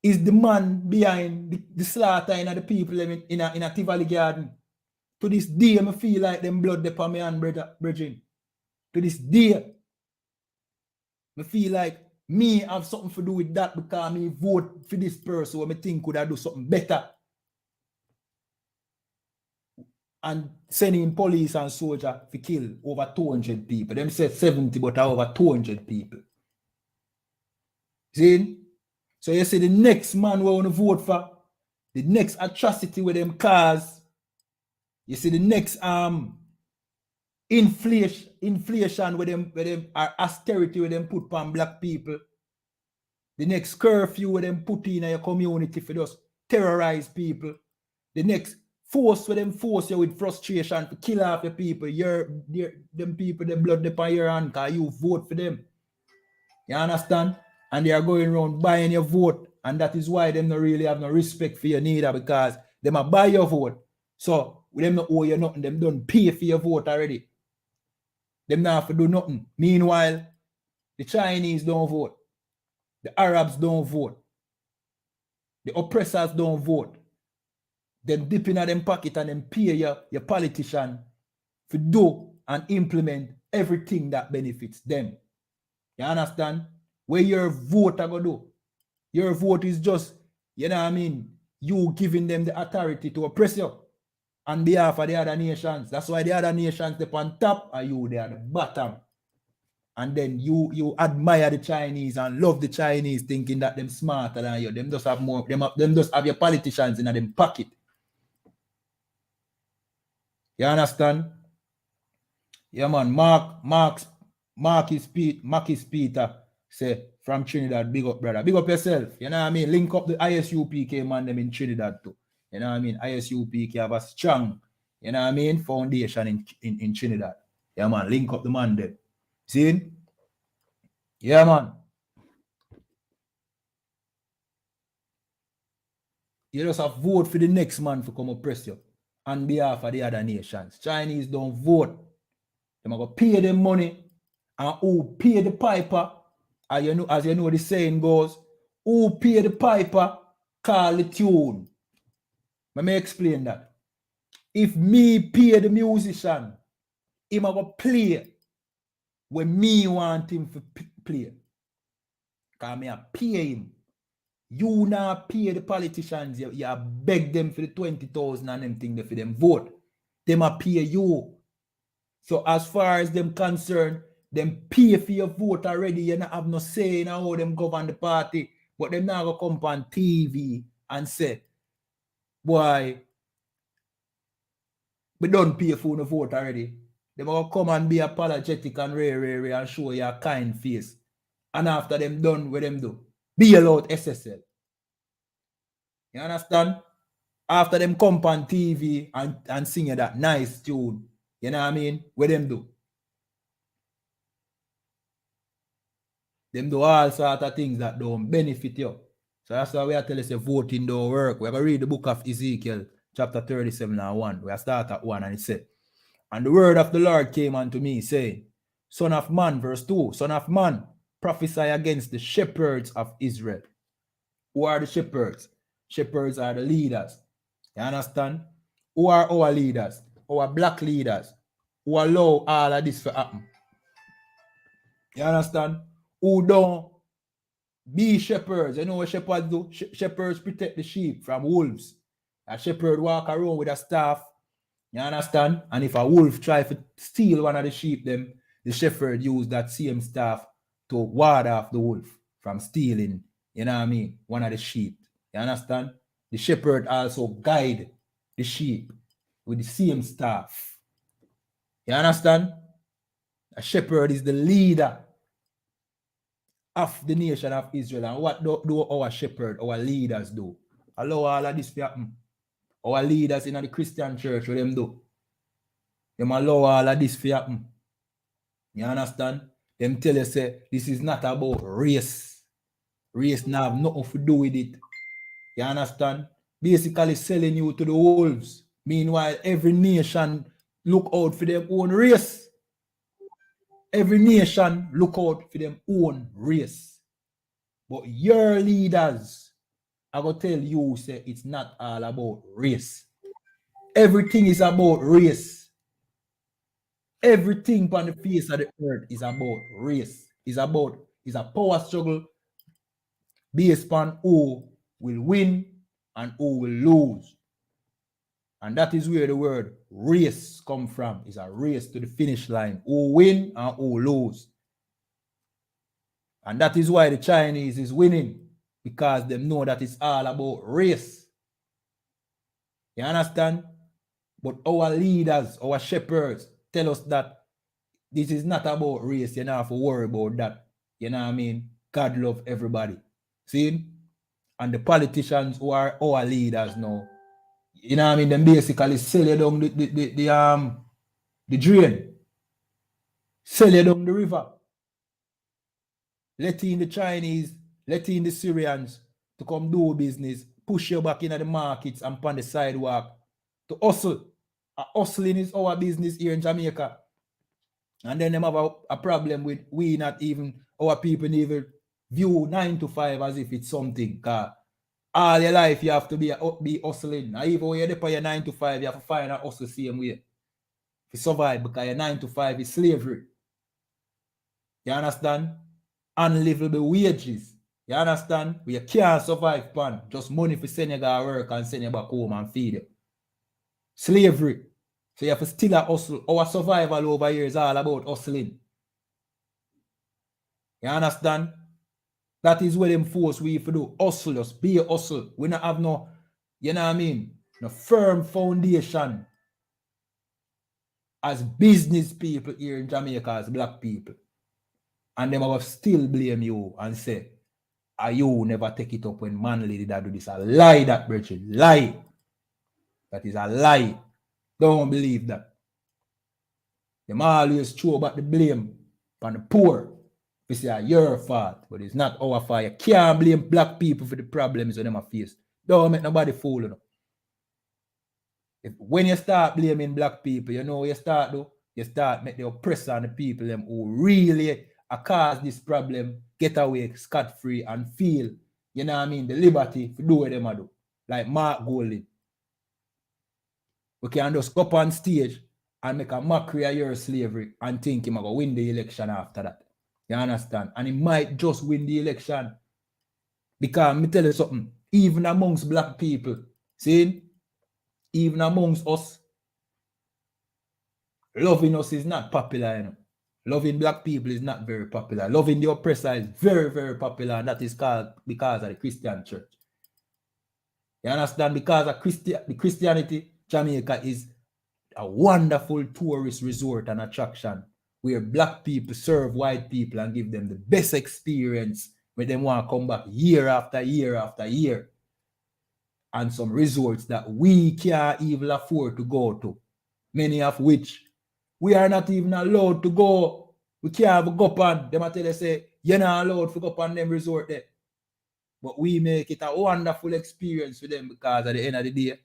is the man behind the slaughter in the people in a Tivoli garden. To this day, I feel like them blood upon my hand, brethren. To this day, I feel like me have something to do with that because me vote for this person who I think could have do something better. And sending police and soldiers to kill over 200 people. Them said 70, but over 200 people. See? So you see the next man we want to vote for, the next atrocity with them cars, you see the next inflation with them austerity with them put on black people, the next curfew with them put in your community for just terrorize people, the next force with them force you with frustration to kill off your people, them people, the blood upon your hand because you vote for them. You understand? And they are going around buying your vote. And that is why them not really have no respect for you neither, because them are buy your vote. So them not owe you nothing. Them don't pay for your vote already. Them not have to do nothing. Meanwhile, the Chinese don't vote. The Arabs don't vote. The oppressors don't vote. them dip in them pocket and them pay your politician to do and implement everything that benefits them. You understand? Where your vote are going to do. Your vote is just, you know what I mean, you giving them the authority to oppress you on behalf of the other nations. That's why the other nations step on top and you they are the bottom. And then you admire the Chinese and love the Chinese, thinking that them smarter than you. Them just have more, them just have your politicians in them pocket. You understand? Yeah, man. Marcus Peter say from Trinidad, big up, brother. Big up yourself. You know what I mean? Link up the I.S.U.P.K man them in Trinidad too. You know what I mean? I.S.U.P.K have a strong, you know what I mean, foundation in Trinidad. Yeah, man. Link up the man there. See? Yeah, man. You just have to vote for the next man to come oppress you on behalf of the other nations. Chinese don't vote. They're going to pay them money. And who pay the piper, as you know the saying goes, who pay the piper, call the tune. Let me explain that. If me pay the musician, he going to play when me want him to play. Because me pay him. You not pay the politicians, you beg them for the 20,000 and them thing for them vote. Them a pay you. So as far as them concerned, them pay for your vote already. You not have no say in how them govern the party. But them now go come on TV and say, boy, we don't pay for the vote already. Them will come and be apologetic and rare and show you a kind face. And after them done, what them do? Bail out SSL. You understand? After them come on TV and sing you that nice tune, you know what I mean? What them do? Them do all sorts of things that don't benefit you. So that's why we are telling you voting don't work. We're going to read the book of Ezekiel, chapter 37 and 1. We start at 1 and it said, and the word of the Lord came unto me, saying, Son of man, verse 2, Son of man, prophesy against the shepherds of Israel. Who are the shepherds? Shepherds are the leaders. You understand? Who are our leaders? Our black leaders. Who allow all of this to happen. You understand? Who don't be shepherds. You know what shepherds do? Shepherds protect the sheep from wolves. A shepherd walk around with a staff. You understand? And if a wolf try to steal one of the sheep, them the shepherd use that same staff to ward off the wolf from stealing, you know what I mean, one of the sheep. You understand? The shepherd also guide the sheep with the same staff. You understand? A shepherd is the leader of the nation of Israel. And what do our shepherd, our leaders do? Allow all of this to happen. Our leaders in the Christian church, what them do? Them allow all of this to happen. You understand? Them tell you, say, this is not about race. Race now have nothing to do with it. You understand? Basically selling you to the wolves. Meanwhile, every nation look out for their own race. Every nation look out for their own race. But your leaders, I go tell you, say, it's not all about race. Everything is about race. Everything on the face of the earth is about race. It's a power struggle based on who will win and who will lose. And that is where the word race come from. It's a race to the finish line. Who win and who lose. And that is why the Chinese is winning. Because they know that it's all about race. You understand? But our leaders, our shepherds, tell us that this is not about race. You don't have to worry about that. You know what I mean? God love everybody. See? And the politicians who are our leaders now, you know what I mean? Them basically sell you down the drain. Sell you down the river. Let in the Chinese, let in the Syrians to come do business, push you back into the markets and on the sidewalk to hustle. Hustling is our business here in Jamaica. And then them have a problem with we not even, our people even view 9 to 5 as if it's something. All your life you have to be hustling. And even when you're there for your 9 to 5, you have to find a hustle same way. To survive, because your 9 to 5 is slavery. You understand? Unlivable wages. You understand? You can't survive, pan. Just money for send you to work and send you back home and feed you. Slavery. So you have to still a hustle. Our survival over here is all about hustling. You understand? That is what them force we to do. Hustle, just be a hustle. We don't have no, you know what I mean? No firm foundation as business people here in Jamaica, as black people. And them will still blame you and say, you never take it up when Manly did that do this. A lie, that, brethren. Lie. That is a lie. Don't believe that. Them always throw back the blame on the poor. We say your fault, but it's not our fault. You can't blame black people for the problems that them face. Don't make nobody fool you. When you start blaming black people, you know what you start do? You start make the oppressor and the people them who really cause this problem get away scot-free and feel, you know what I mean, the liberty to do what them do. Like Mark Golding. We can just go up on stage and make a mockery of your slavery and think him going to win the election after that. You understand? And he might just win the election. Because me tell you something, even amongst black people, see, even amongst us, loving us is not popular, you know. Loving black people is not very popular. Loving the oppressor is very, very popular, and that is called because of the Christian church. You understand? Because of the Christianity, Jamaica is a wonderful tourist resort and attraction where black people serve white people and give them the best experience when they want to come back year after year after year. And some resorts that we can't even afford to go to, many of which we are not even allowed to go. We can't go up on them. I tell you, say, you're not allowed to go up on them resort there. But we make it a wonderful experience for them because at the end of the day,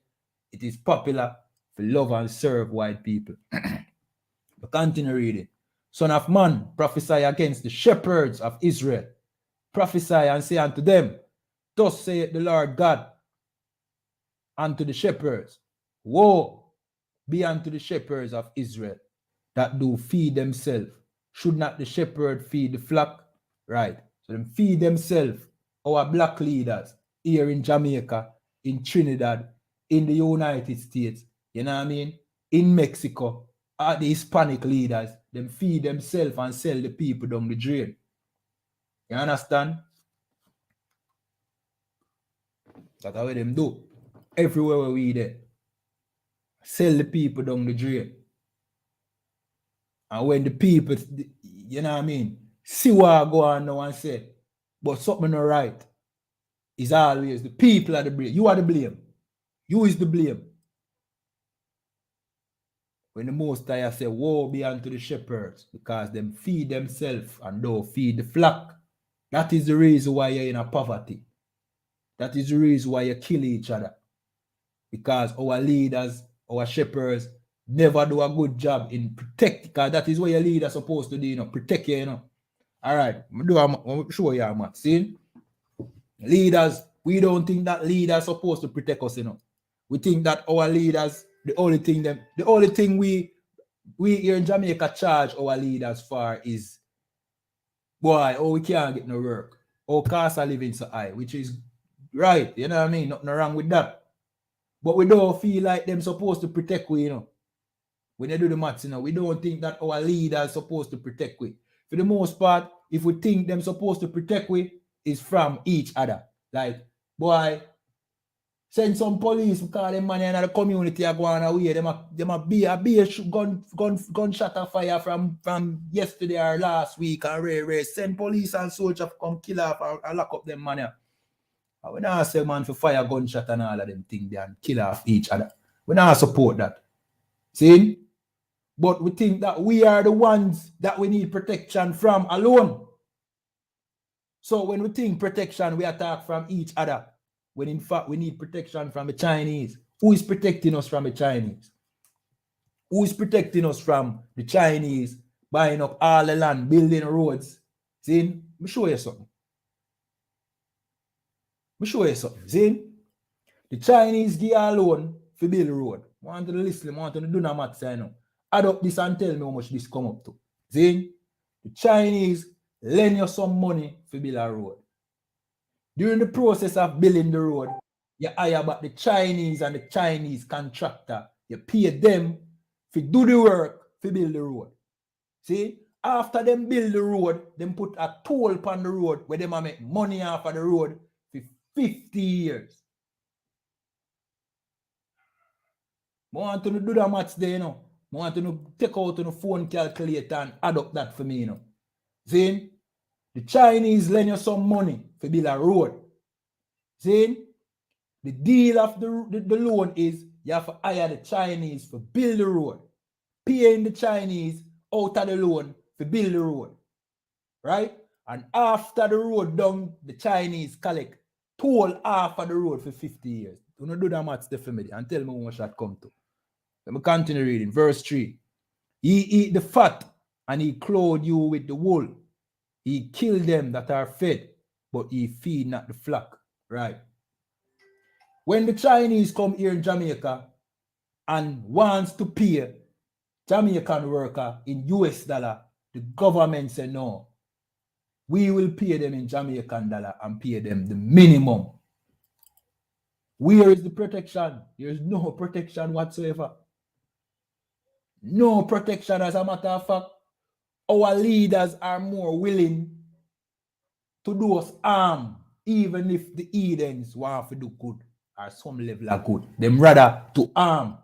it is popular to love and serve white people. But continue reading. Son of man, prophesy against the shepherds of Israel. Prophesy and say unto them, thus saith the Lord God unto the shepherds, woe be unto the shepherds of Israel that do feed themselves. Should not the shepherd feed the flock? Right. So them feed themselves. Our black leaders here in Jamaica, in Trinidad, in the United States, you know what I mean? In Mexico, the Hispanic leaders, them feed themselves and sell the people down the drain. You understand? That's how them do. Everywhere where we there. Sell the people down the drain. And when the people, you know what I mean, see what I go on now and say, but something not right, is always the people are the blame. You are the blame. You is the blame. When the Most High say, woe be unto the shepherds, because them feed themselves and don't feed the flock. That is the reason why you're in a poverty. That is the reason why you kill each other. Because our leaders, our shepherds, never do a good job in protect, because that is what your leader is supposed to do, you know, protect you, you know. All right, I'm show you, man. See? Leaders, we don't think that leaders are supposed to protect us, you know. We think that our leaders, the only thing we here in Jamaica charge our leaders for is, boy, we can't get no work. Cost of living so high, which is right, you know what I mean? Nothing wrong with that. But we don't feel like them supposed to protect we, you know. When they do the maths, you know, we don't think that our leaders supposed to protect we. For the most part, if we think them supposed to protect we, is from each other. Like, boy, send some police because them man in the community are going away. Them a be a gunshot of fire from yesterday or last week and send police and soldiers come kill off and lock up them man. And we not say man for fire gunshot and all of them things and kill off each other. We not support that. See? But we think that we are the ones that we need protection from alone. So when we think protection, we attack from each other. When in fact we need protection from the Chinese. Who is protecting us from the Chinese? Who is protecting us from the Chinese buying up all the land, building roads? See? Let me show you something. Me show you something. See? The Chinese give a loan for build the road. I want to listen, I want to do the math, I know. Add up this and tell me how much this come up to. See? The Chinese lend you some money for build a road. During the process of building the road, you hire back the Chinese and the Chinese contractor. You pay them to do the work to build the road. See? After them build the road, them put a toll upon the road where them make money off of the road for 50 years. I want to do the maths there, you know. I want to take out the phone calculator and add up that for me, you know. See? The Chinese lend you some money to build a road. See? The deal of the loan is you have to hire the Chinese to build the road. Paying the Chinese out of the loan to build the road. Right? And after the road done, the Chinese collect toll half of the road for 50 years. You know, do that maths there for me and tell me how much that come to. Let me continue reading. Verse 3. He eat the fat and he clothe you with the wool. He kill them that are fed, but he feed not the flock. Right. When the Chinese come here in Jamaica and wants to pay Jamaican worker in US dollar, the government say no. We will pay them in Jamaican dollar and pay them the minimum. Where is the protection? There is no protection whatsoever. No protection. As a matter of fact, our leaders are more willing to do us harm, even if the Edens want to do good or some level of good. Them rather to harm,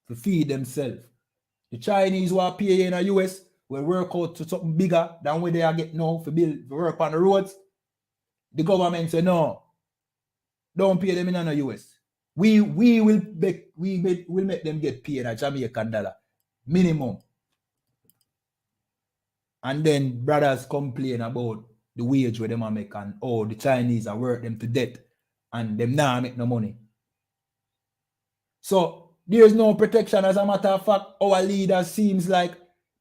to feed themselves. The Chinese want to pay in the US will work out to something bigger than what they are getting now for build for work on the roads. The government say no, don't pay them in the US. We will make them get paid a Jamaican dollar minimum. And then brothers complain about the wage where them are make and oh the Chinese are work them to death and them now make no money. So there is no protection. As a matter of fact, our leaders seems like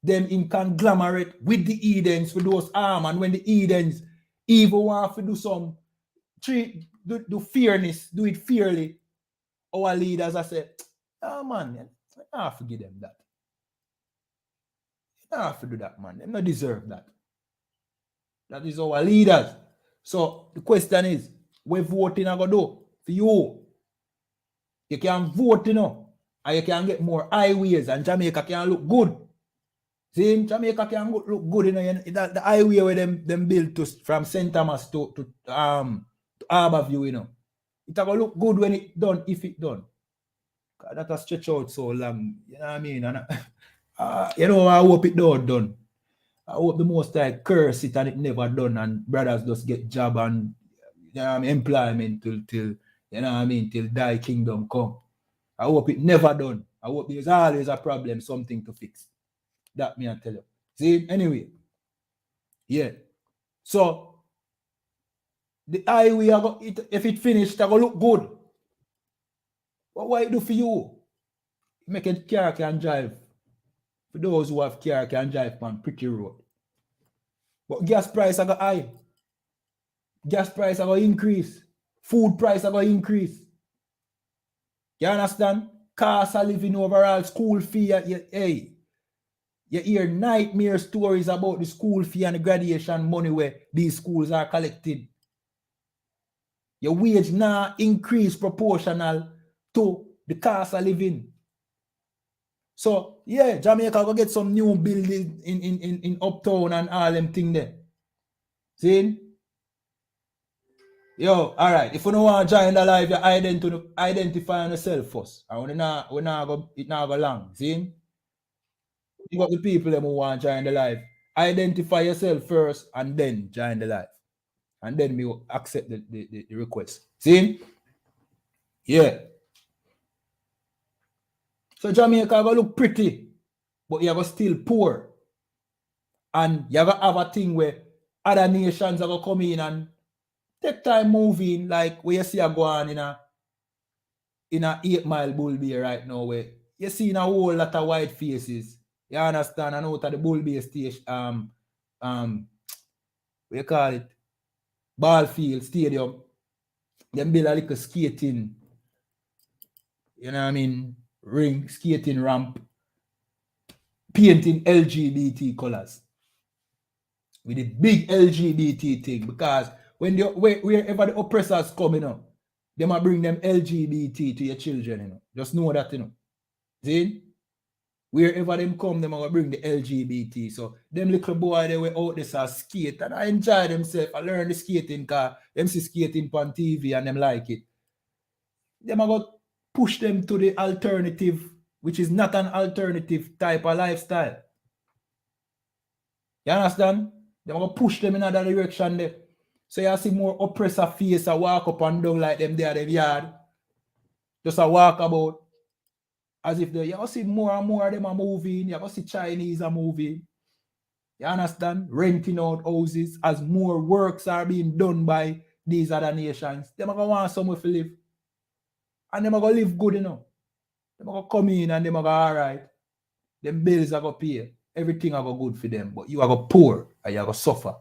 them in conglomerate with the Edens for those harm. And when the Edens even want to do some do fairness, do it fairly, our leaders are say, oh man, I have to give them that. You don't have to do that, man. They don't deserve that. That is our leaders. So the question is, what voting are going to do for you? You can vote, you know, and you can get more highways, and Jamaica can look good. See, Jamaica can look good, you know, the highway where them built to from St. Thomas to Harborview, you know. It will look good when it done, if it done. That will stretch out so long, you know what I mean? And, you know, I hope it done. I hope the most like curse it and it never done, and brothers just get job and you know, employment till you know what I mean, till thy kingdom come. I hope it never done. I hope there's always a problem, something to fix. That me I tell you. See, anyway. Yeah. So the highway, if it finished, it will look good. But what it do for you? Make a car can drive. For those who have car can drive on pretty road. But gas price are going high. Gas price are going to increase. Food price are going to increase. You understand? Cost of living overall, school fee. Hey, you hear nightmare stories about the school fee and the graduation money where these schools are collecting. Your wage now increase proportional to the cost of living. So, yeah, Jamaica will get some new buildings in Uptown and all them things there. See? Yo, all right. If you don't want to join the live, you identify yourself first. And we not go long. See? You got the people who want to join the live. Identify yourself first and then join the live. And then we will accept the request. See? Yeah. So Jamaica will look pretty, but you're still poor. And you're going to have a thing where other nations are going to come in and take time moving, like where you see a go on in a 8 Mile Bull Bay right now, where you see a whole lot of white faces. You understand? And out of the Bull Bay station, what you call it? ball field, stadium. Them build a little skating, you know what I mean, ring, skating ramp, painting LGBT colors with the big LGBT thing, because when wherever the oppressors come, you know, they might bring them LGBT to your children, you know. Just know that, you know. See? Wherever them come, them will bring the LGBT. So them little boy, they were out there skate and I enjoy themselves. I learn the skating because them see skating on TV and them like it. Them are going to push them to the alternative, which is not an alternative type of lifestyle. You understand? They will push them in another direction there. So you see more oppressor face a walk up and down like them there, them yard. Just a walk about. As if you see more and more of them are moving. You see Chinese are moving. You understand? Renting out houses as more works are being done by these other nations. Them are going to want somewhere to live. And them are going to live good, you know. Them are going to come in and them are going to all right. Them bills are going to pay. Everything are going to good for them. But you are going to poor and you are going to suffer.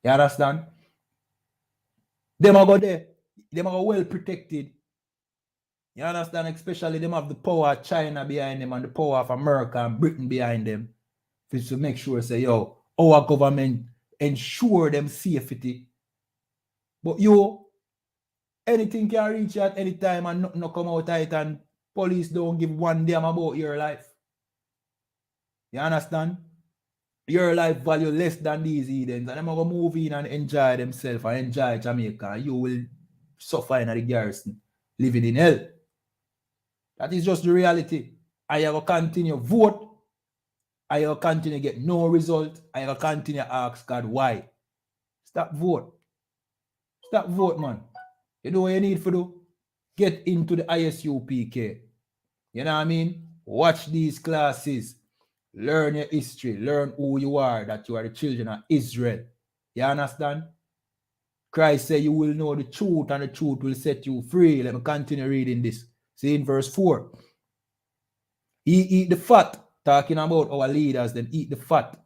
You understand? Them are going there. Them are well protected. You understand? Especially them have the power of China behind them and the power of America and Britain behind them. To make sure, say, yo, our government ensure them safety. But you, anything can reach you at any time and nothing come out of it and police don't give one damn about your life. You understand? Your life value less than these heathens and them are going to move in and enjoy themselves and enjoy Jamaica and you will suffer in the garrison, living in hell. That is just the reality. I will continue vote. I will continue get no result. I will continue ask God why. Stop vote. Stop vote, man. You know what you need to do? Get into the I.S.U.P.K. You know what I mean? Watch these classes. Learn your history. Learn who you are, that you are the children of Israel. You understand? Christ said you will know the truth and the truth will set you free. Let me continue reading this. See in verse 4. He eat the fat. Talking about our leaders, them eat the fat.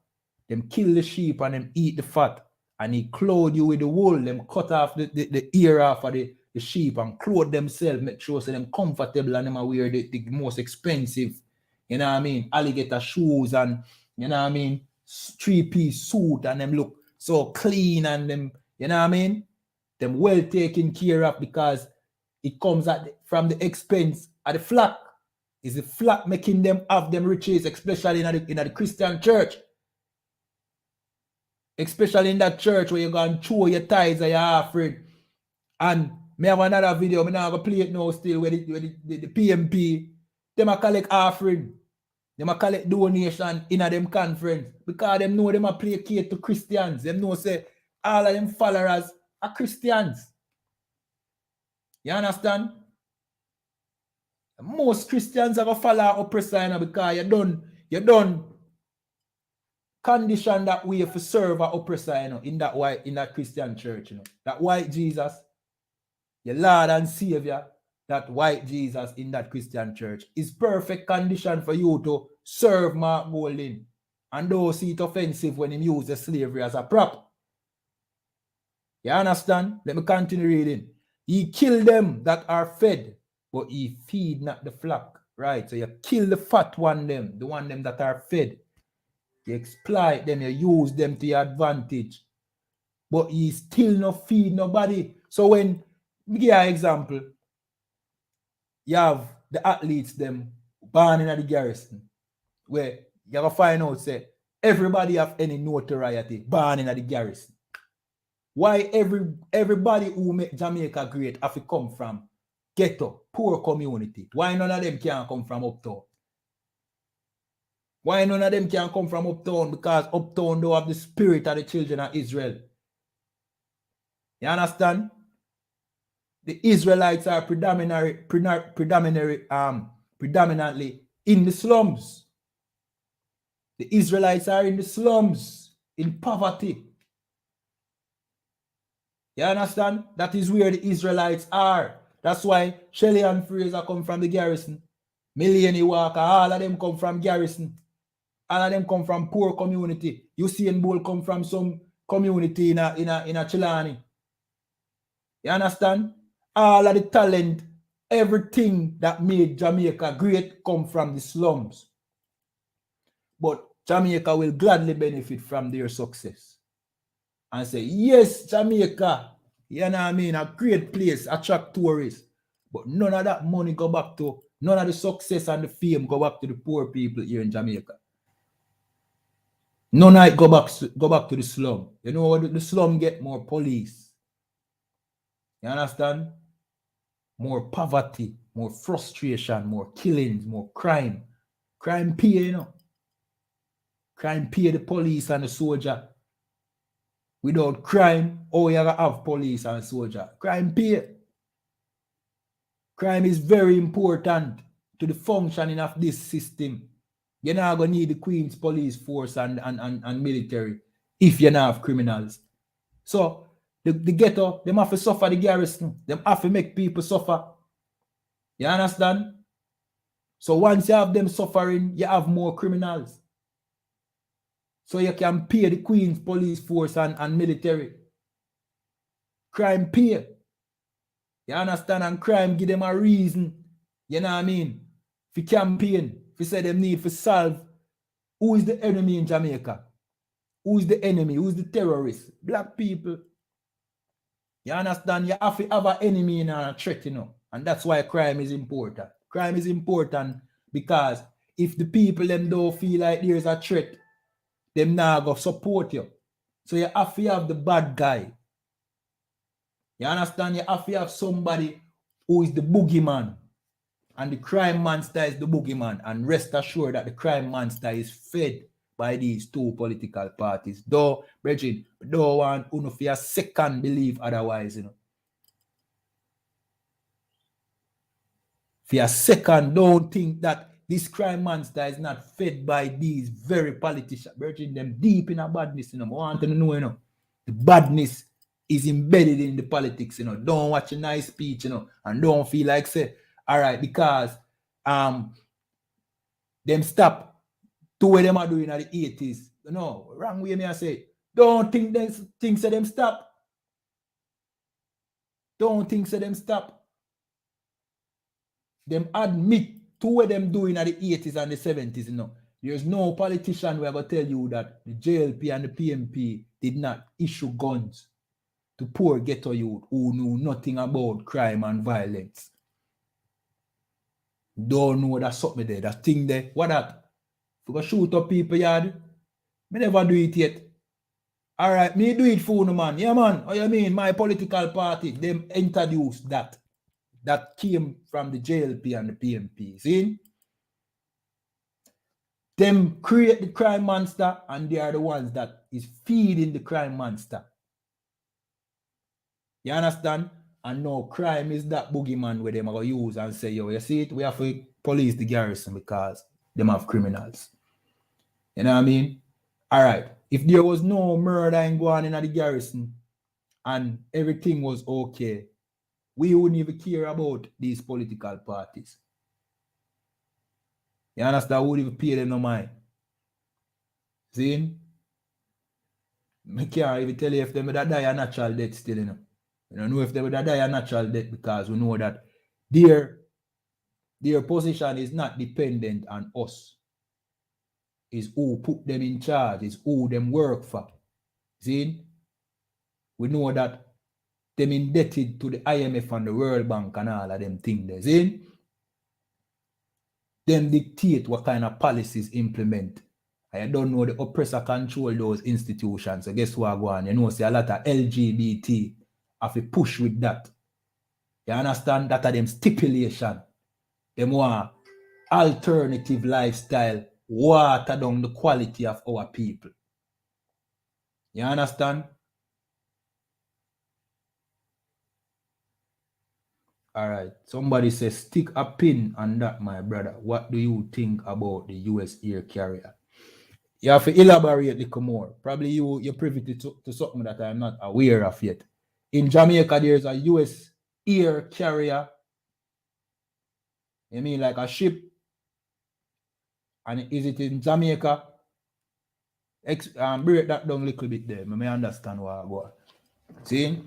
Them kill the sheep and them eat the fat. And he clothe you with the wool. Them cut off the ear off of the sheep and clothe themselves. Make sure so them comfortable and them wear the most expensive, you know what I mean, alligator shoes and, you know what I mean, 3-piece suit and them look so clean and them, you know what I mean, them well taken care of because it comes from the expense of the flock. Is the flock making them have them riches, especially in the Christian church. Especially in that church where you go and throw your tithes or your offering. And me have another video, I'm not going to play it now still, where the PMP, them a collect offering. Them a collect donation in a them conference. Because them know them a placate to Christians. Them know say all of them followers are Christians. You understand? Most Christians are going to follow oppressor because you done condition that way for serve an oppressor in that Christian church. That white Jesus, your Lord and Savior, that white Jesus in that Christian church is perfect condition for you to serve Mark Golding. And those see it offensive when he uses slavery as a prop. You understand? Let me continue reading. He killed them that are fed, but he feed not the flock. Right? So you kill the fat one them, the one them that are fed. You exploit them, you use them to your advantage. But he still not feed nobody. So when, give you an example, you have the athletes them born in the garrison, where you gotta find out, say, everybody have any notoriety born in the garrison. Why everybody who make Jamaica great have to come from ghetto, poor community? Why none of them can come from uptown? Why none of them can come from uptown? Because uptown don't have the spirit of the children of Israel. You understand? The Israelites are predominantly in the slums. The Israelites are in the slums, in poverty. You understand? That is where the Israelites are. That's why Shelley and Fraser come from the garrison. Millie Walker, all of them come from garrison. All of them come from poor community. You see in Bull come from some community in a Chilani. You understand? All of the talent, everything that made Jamaica great come from the slums. But Jamaica will gladly benefit from their success. And say, yes, Jamaica, you know what I mean, a great place, attract tourists. But none of that money go back to, none of the success and the fame go back to the poor people here in Jamaica. None of it go back to the slum. You know what the slum get? More police. You understand? More poverty, more frustration, more killings, more crime. Crime pay, you know. Crime pay the police and the soldier. Without crime, oh, you have police and soldier. Crime pay. Crime is very important to the functioning of this system. You're not going to need the Queen's police force and military if you not have criminals. So, the ghetto, them have to suffer the garrison. Them have to make people suffer. You understand? So, once you have them suffering, you have more criminals. So, you can pay the Queen's police force and military. Crime pay. You understand? And crime give them a reason. You know what I mean? For campaign. For say them need to solve who is the enemy in Jamaica. Who is the enemy? Who is the terrorist? Black people. You understand? You have to have an enemy and a threat, you know. And that's why crime is important. Crime is important because if the people them don't feel like there's a threat, them not going to support you. So you have to have the bad guy. You understand? You have to have somebody who is the boogeyman. And the crime monster is the boogeyman. And rest assured that the crime monster is fed by these two political parties. Though, Bridget, don't want uno for a second believe otherwise, you know. For a second, don't think that this crime monster is not fed by these very politicians. Bridget, them deep in a badness, you know. I want to know, you know. The badness is embedded in the politics, you know. Don't watch a nice speech, you know, and don't feel like say, all right, because them stop to what them are doing at the 80s. No, wrong way me I say. Don't think things say them stop. Don't think say them stop. Them admit to what them doing at the 80s and the 70s, you know. There's no politician who ever tell you that the JLP and the PMP did not issue guns to poor ghetto youth who knew nothing about crime and violence. Don't know that something there, that thing there. What that? For go shoot up people yard. Me never do it yet. Alright, me do it for no man. Yeah man, what you mean? My political party, them introduced that. That came from the JLP and the PMP. See? Them create the crime monster and they are the ones that is feeding the crime monster. You understand? And now crime is that boogeyman where them are going to use and say, yo, you see it? We have to police the garrison because them have criminals. You know what I mean? Alright. If there was no murder going on in the garrison and everything was okay, we wouldn't even care about these political parties. You understand? We wouldn't even pay them no mind. See? I can't even tell you if they would die a natural death still, you know. You don't know if they would die a natural death because we know that their position is not dependent on us. Is who put them in charge, is who them work for. See? We know that them indebted to the IMF and the World Bank and all of them things there. See? Them dictate what kind of policies implement. I don't know the oppressor control those institutions. So guess what go on? You know, see a lot of LGBT have to push with that. You understand? That are them stipulation. Them want alternative lifestyle, water down the quality of our people. You understand? All right. Somebody says, stick a pin on that, my brother. What do you think about the U.S. air carrier? You have to elaborate a little more. Probably you're privy to something that I'm not aware of yet. In Jamaica, there's a U.S. air carrier. You mean like a ship? And is it in Jamaica? Break that down a little bit there. I may understand what I go. See?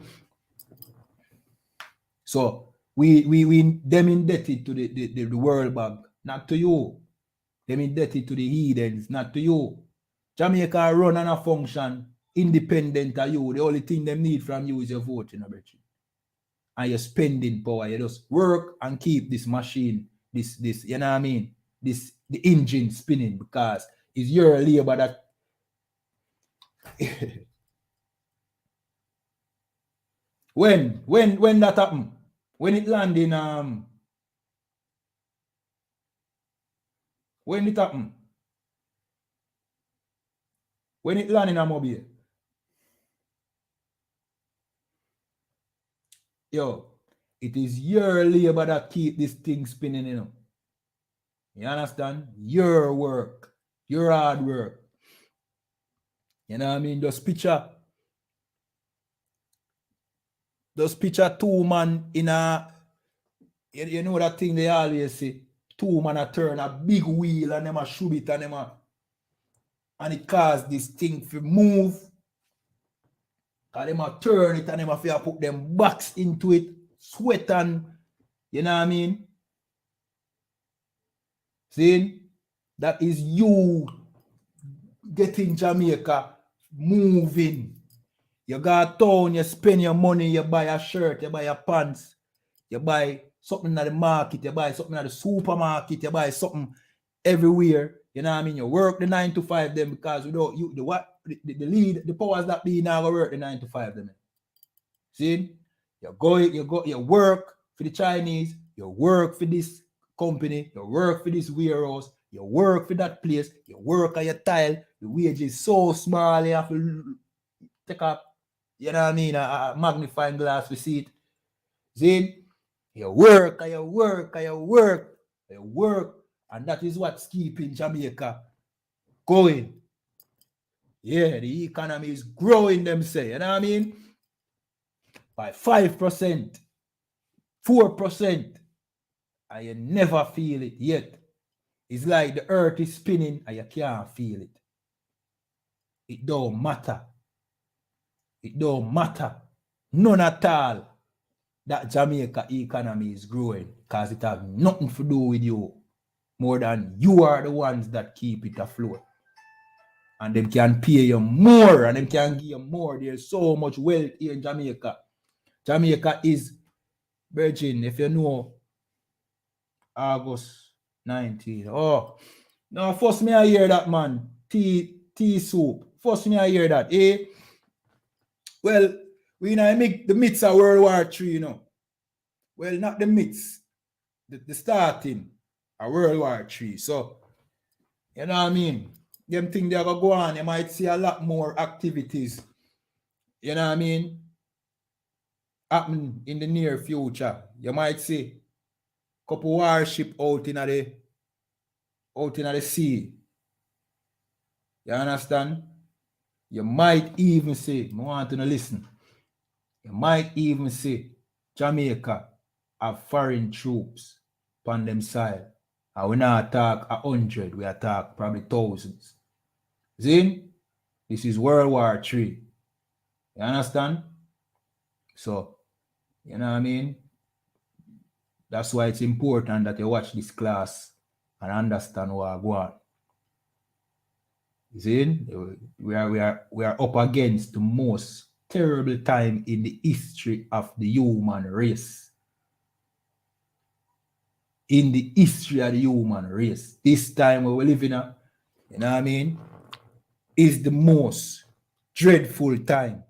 So we them indebted to the World Bank, not to you. Them indebted to the heathens, not to you. Jamaica run and a function independent of you. The only thing them need from you is your vote, you know, Brethren. And your spending power. You just work and keep this machine, this, you know what I mean? The engine spinning, because it's your labor that when that happen, when it land in when it happen, when it land in a mobile, yo, it is your labor that keep this thing spinning, you know. You understand? Your work, your hard work. You know what I mean? Just picture two man in a, you know that thing they always say, two man a turn a big wheel and them a shoot it and it cause this thing to move. And them a turn it and them a feel put them backs into it, sweat and, you know what I mean? See? That is you getting Jamaica moving. You go town, you spend your money, you buy a shirt, you buy your pants, you buy something at the market, you buy something at the supermarket, you buy something everywhere. You know what I mean? You work the 9 to 5 them, because without you, the powers that be now go work the 9 to 5 them. See? You work for the Chinese, you work for this company, you work for this warehouse, you work for that place, you work on your tile, the wage is so small, you have to take up, you know what I mean, a magnifying glass to see it. See? You work and you work and you work, you work, and that is what's keeping Jamaica going. Yeah, the economy is growing, them say, you know what I mean? By 5%, 4%, and you never feel it yet. It's like the earth is spinning and you can't feel it. It don't matter. It don't matter. None at all that Jamaica economy is growing, because it has nothing to do with you more than you are the ones that keep it afloat. And them can pay you more and them can give you more. There's so much wealth here in Jamaica. Jamaica is, Virgin, if you know, August 19. Oh, no, first me I hear that, man. I.S.U.P.K. First me I hear that, eh? Well, we now make the midst of World War III, you know. Well, not the midst, the starting of World War III. So, you know what I mean? Them things they're gonna go on, you might see a lot more activities, you know what I mean, happen in the near future. You might see a couple warship out in the sea. You understand? You might even see, I want to listen, you might even see Jamaica have foreign troops upon them side. And we not talk 100, we talk probably thousands. See? This is World War III. You understand? So, you know what I mean? That's why it's important that you watch this class and understand what I go on. You see? We are up against the most terrible time in the history of the human race. In the history of the human race. This time we live in you know what I mean, is the most dreadful time.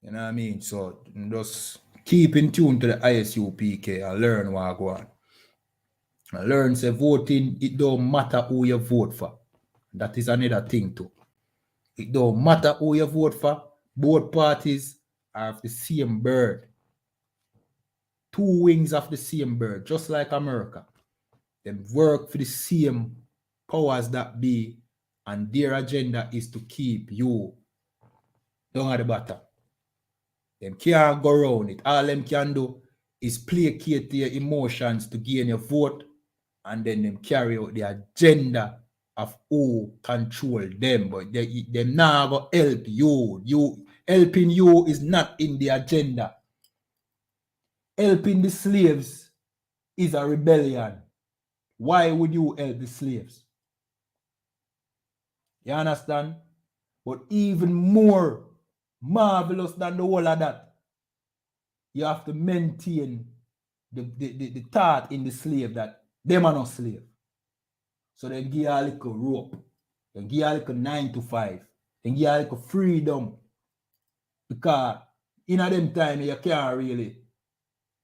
You know what I mean? So just keep in tune to the I.S.U.P.K. and learn what I go on. And learn, say voting, it don't matter who you vote for. That is another thing too. It don't matter who you vote for. Both parties are of the same bird. Two wings of the same bird, just like America. They work for the same powers that be, and their agenda is to keep you down at the bottom. Them can't go around it. All them can do is placate their emotions to gain your vote, and then them carry out the agenda of who control them. But they not go help you. Helping you is not in the agenda. helping the slaves is a rebellion. Why would you help the slaves? You understand? But even more marvelous than the whole of that, you have to maintain the thought in the slave that them are not slave. So they give you a little rope. They give you a little 9 to 5. They give you a little freedom. Because in a them time, you can't really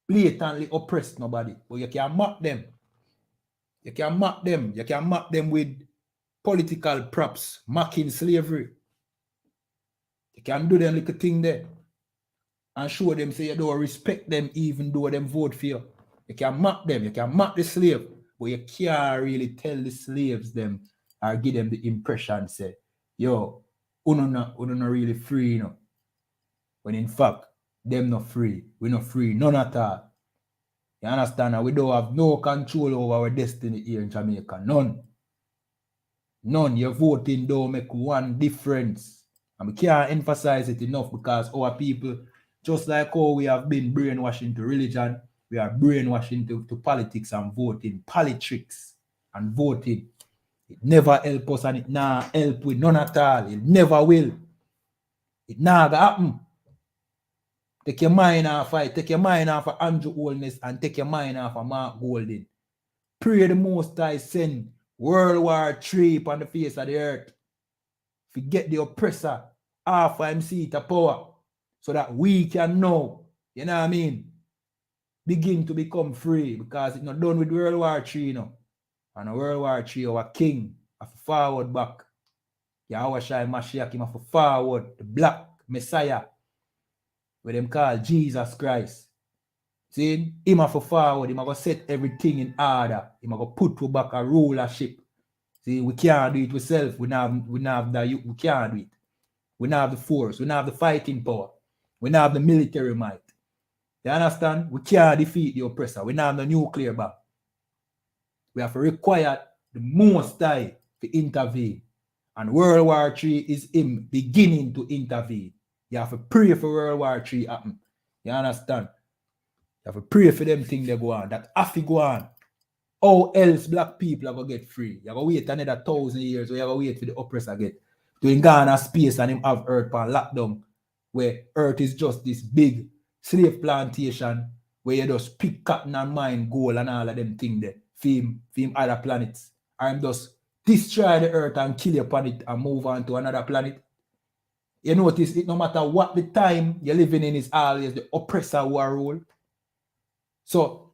blatantly oppress nobody. But you can mock them. You can mock them. You can mock them with political props, mocking slavery. You can do them little thing there. And show them, say you don't respect them even though them vote for you. You can mock them. You can mock the slave. But you can't really tell the slaves them or give them the impression, say, yo, uno not really free, you know. When in fact, them not free. We not free, none at all. You understand? And we don't have no control over our destiny here in Jamaica. None. None. Your voting don't make one difference. And we can't emphasize it enough because our people, just like how we have been brainwashed into religion, we are brainwashed into politics and voting. Politricks and voting. It never help us and it nah help with none at all. It never will. It nah gonna happen. Take your mind off it. Take your mind off of Andrew Holness and take your mind off of Mark Golding. Pray the Most High send World War III upon the face of the earth. Forget the oppressor off of him seat of power so that we can know, you know what I mean, begin to become free because it's not done with World War III, you know. And World War III, our king, have to forward back. Yahushua Mashiach, him have to forward the black Messiah, what them call Jesus Christ. See, him have to forward, him have to set everything in order. Him have to put to back a rulership. See, we can't do it ourselves. We can't do it. We don't have the force. We don't have the fighting power. We don't have the military might. You understand? We can't defeat the oppressor. We don't have the nuclear bomb. We have to require the Most High to intervene. And World War III is him beginning to intervene. You have to pray for World War III happen. You understand? You have to pray for them things they go on. That have to go on. How else black people are going to get free? You have to wait another 1,000 years or you have to wait for the oppressor get to Ghana space and him have earth on lockdown where earth is just this big slave plantation where you just pick cotton and mine gold and all of them things there. Film other planets. And just destroy the earth and kill your planet and move on to another planet. You notice it no matter what the time you're living in is always the oppressor who are rule. So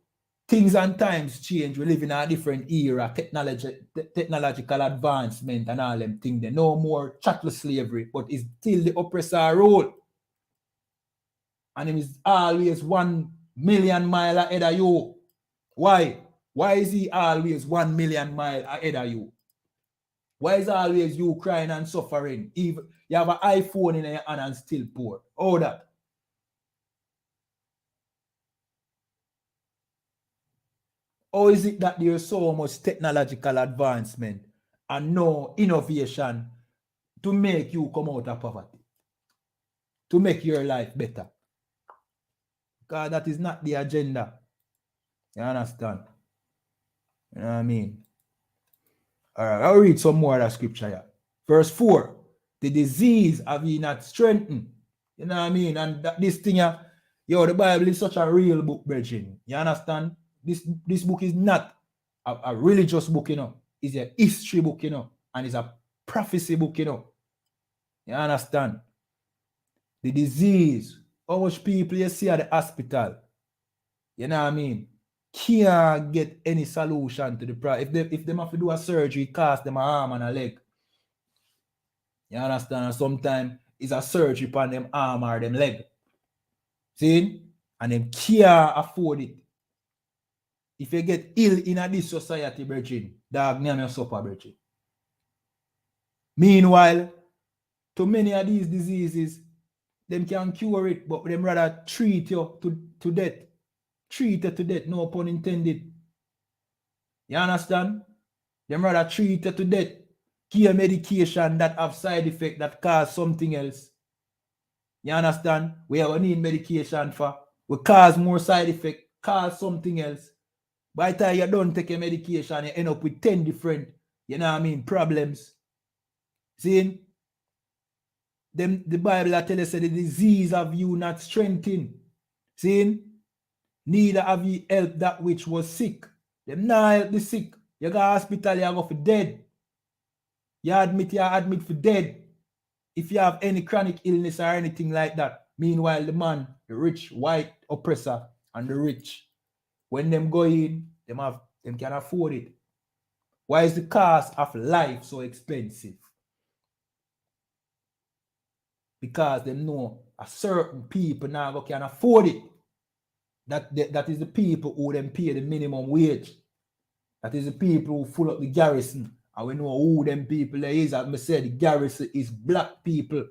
things and times change. We live in a different era, technological advancement and all them things. There no more chattel slavery, but it's still the oppressor rule. And it is always 1 million miles ahead of you. Why? Why is he always 1 million miles ahead of you? Why is always you crying and suffering? Even you have an iPhone in your hand and still poor. All that. Or is it that there's so much technological advancement and no innovation to make you come out of poverty? To make your life better? Because that is not the agenda. You understand? You know what I mean? All right, I'll read some more of that scripture here. Verse 4. The disease have ye not strengthened. You know what I mean? And this thing here, the Bible is such a real book, brethren. You understand? This book is not a religious book, you know. It's a history book, you know. And it's a prophecy book, you know. You understand? The disease, how much people you see at the hospital, you know what I mean, can't get any solution to the problem. If they have to do a surgery, it costs them an arm and a leg. You understand? And sometimes it's a surgery upon them arm or them leg. See? And them can't afford it. If you get ill in this society, brethren, dog name your supper, brethren. Meanwhile, to many of these diseases, them can cure it, but them rather treat you to death. Treat you to death, no pun intended. You understand? Them rather treat you to death. Give medication that have side effect that cause something else. You understand? We have need medication for. will cause more side effect, cause something else. By the time you don't take your medication, you end up with 10 different, you know what I mean, problems. See? Them, the Bible tell us that the disease of you not strengthened. See? Neither have ye helped that which was sick. Them not help the sick. You go to hospital, you go for dead. You admit for dead. If you have any chronic illness or anything like that. Meanwhile, the man, the rich white oppressor and the rich, when them go in, them can afford it. Why is the cost of life so expensive? Because they know a certain people now can afford it. That is the people who them pay the minimum wage. That is the people who full up the garrison. And we know who them people there is. As I said, the garrison is black people.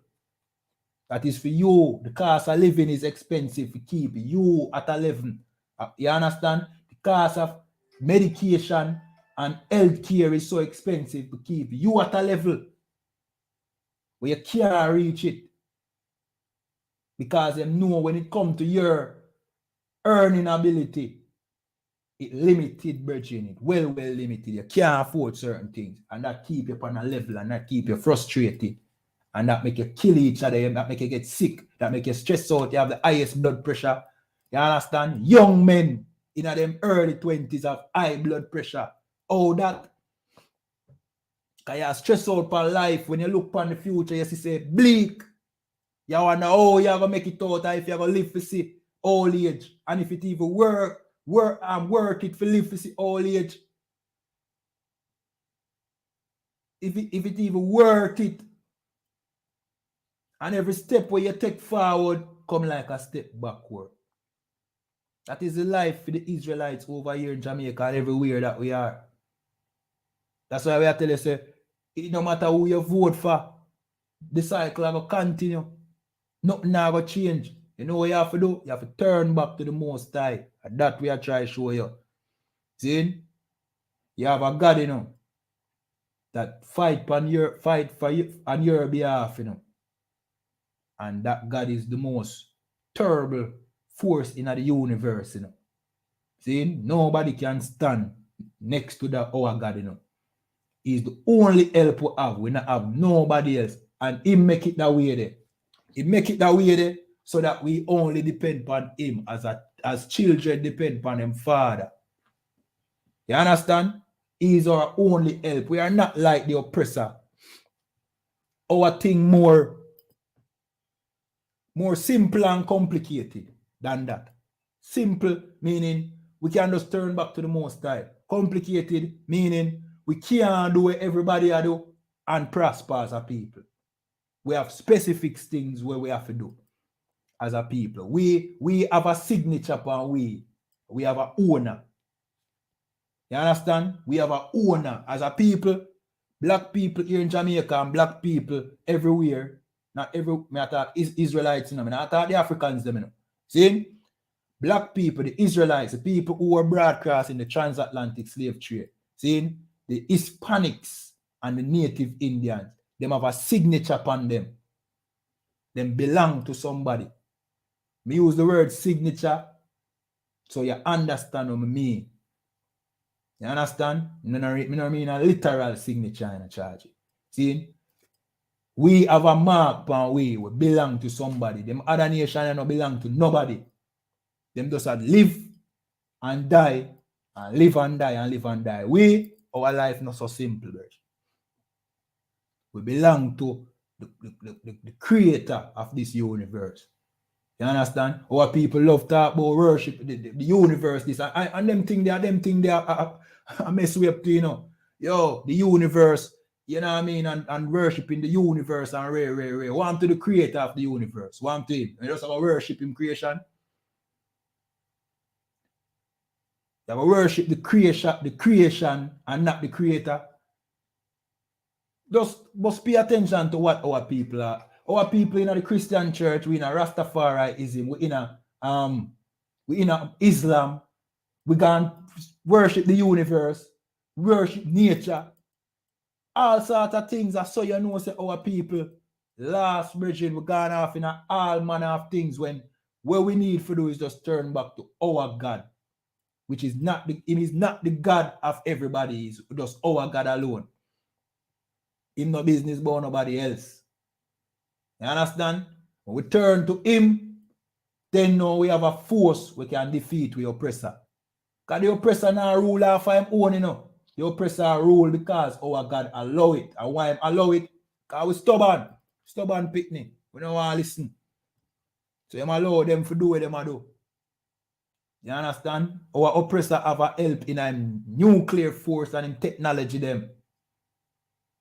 That is for you. The cost of living is expensive to keep you at 11. You understand? The cost of medication and health care is so expensive to keep you at a level where you can't reach it. Because they know when it comes to your earning ability, it limited, bridging it, well limited. You can't afford certain things. And that keep you on a level and that keep you frustrated. And that make you kill each other, that make you get sick, that make you stress out, you have the highest blood pressure. You understand? Young men in them early 20s have high blood pressure. Oh, that. Because you stress out for life. When you look upon the future, you say bleak. You wonder, oh, you're going to make it out, if you're going to live to see old age. And if it even work it for live to see old age. If it even worth it. And every step where you take forward, come like a step backward. That is the life for the Israelites over here in Jamaica and everywhere that we are. That's why we are telling you, say, it no matter who you vote for, the cycle will continue. Nothing now will change. You know what you have to do? You have to turn back to the Most High. And that we are trying to show you. See? You have a God, you know, that fight for your behalf, you know. And that God is the most terrible force in the universe, you know. See? Nobody can stand next to that our God, you know. He's the only help we have. We not have nobody else. And he make it that way there. He make it that way there so that we only depend on him as children depend on them father. You understand? He is our only help. We are not like the oppressor. Our thing more simple and complicated than that. Simple meaning we can just turn back to the Most High. Complicated meaning we can't do what everybody do and prosper as a people. We have specific things where we have to do as a people. We have a signature upon we have an owner. You understand? We have an owner as a people. Black people here in Jamaica and black people everywhere. Not every, I talk Israelites, you know, I talk the Africans, them, you know. See? Black people, the Israelites, the people who were broadcast in the transatlantic slave trade. See? The Hispanics and the native Indians, them have a signature upon them. Them belong to somebody. Me use the word signature so you understand what I mean. You understand? I don't mean a literal signature in a charge. See? We have a mark upon we belong to somebody. Them other nations don't belong to nobody. Them just live and die and live and die and live and die. Our life not so simple, bro. We belong to the creator of this universe. You understand? Our people love talk about worship, the universe, this and them thing they are mess with up to, you know. Yo, the universe, you know what I mean, and worshiping the universe and rare. Want to the creator of the universe. Want to him. You just have to worship him creation. You have to worship the creation and not the creator. Just must pay attention to what our people are. Our people in the Christian church, we in a Rastafariism, we in a Islam, we can worship the universe, worship nature, all sorts of things. So you know, say our people, last bridging, we gone off in all manner of things when what we need to do is just turn back to our God, which is not the, it is not the God of everybody, it's just our God alone. Him no business about nobody else. You understand? When we turn to him, then now we have a force we can defeat the oppressor. Because the oppressor now rule off him own, you know. The oppressor rule because our God allow it. And why him allow it? Because we stubborn. Stubborn picnic. We don't want to listen. So him allow them to do what them do. You understand? Our oppressor have a help in a nuclear force and in technology them.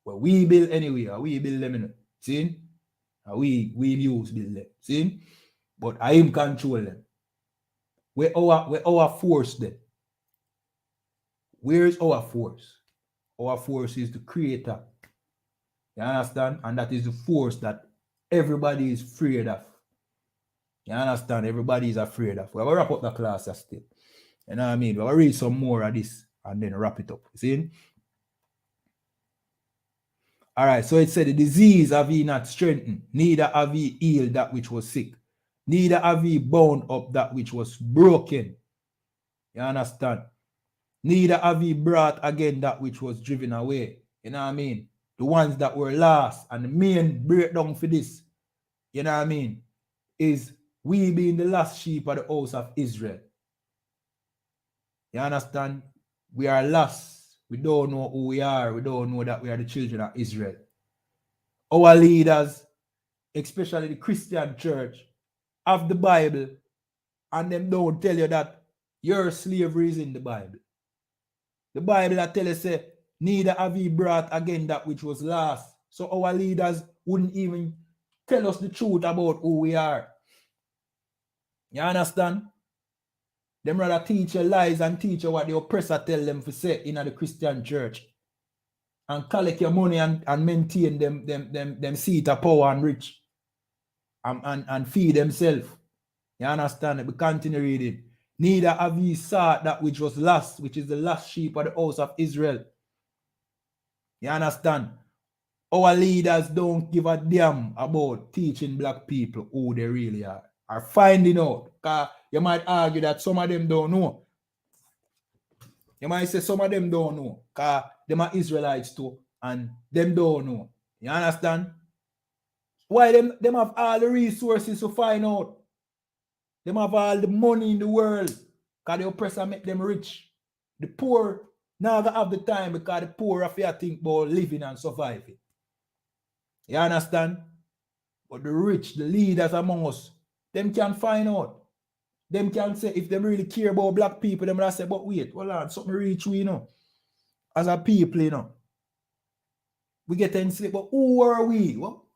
Well, we build anyway, we build them, you know. See? We use build them. See? But I am control them. Where our force then? Where is our force? Our force is the creator. You understand? And that is the force that everybody is afraid of. You understand? Everybody is afraid of. We're going to wrap up the class still. You know what I mean? We're going to read some more of this and then wrap it up. See? All right. So it said, the disease have ye not strengthened, neither have ye healed that which was sick, neither have ye bound up that which was broken. You understand? Neither have ye brought again that which was driven away. You know what I mean? The ones that were lost. And the main breakdown for this, you know what I mean, is we being the last sheep of the house of Israel. You understand? We are lost. We don't know who we are. We don't know that we are the children of Israel. Our leaders, especially the Christian church, have the Bible, and them don't tell you that your slavery is in the Bible. The Bible that tell us, say, neither have ye brought again that which was lost. So our leaders wouldn't even tell us the truth about who we are. You understand? Them rather teach you lies and teach you what the oppressor tell them to say in the Christian church. And collect your money and maintain them seat of power and rich. And feed themselves. You understand? We continue reading. Neither have ye sought that which was lost, which is the lost sheep of the house of Israel. You understand? Our leaders don't give a damn about teaching black people who they really are finding out. Because you might argue that some of them don't know. You might say some of them don't know. Because them are Israelites too. And them don't know. You understand? Why them have all the resources to find out? Them have all the money in the world. Because the oppressor make them rich. The poor never have the time because the poor have to think about living and surviving. You understand? But the rich, the leaders among us, them can find out. Them can say, if they really care about black people, them will say, but wait, hold on, something reach we, you know. As a people, you know. We get in sleep, but who are we? Well,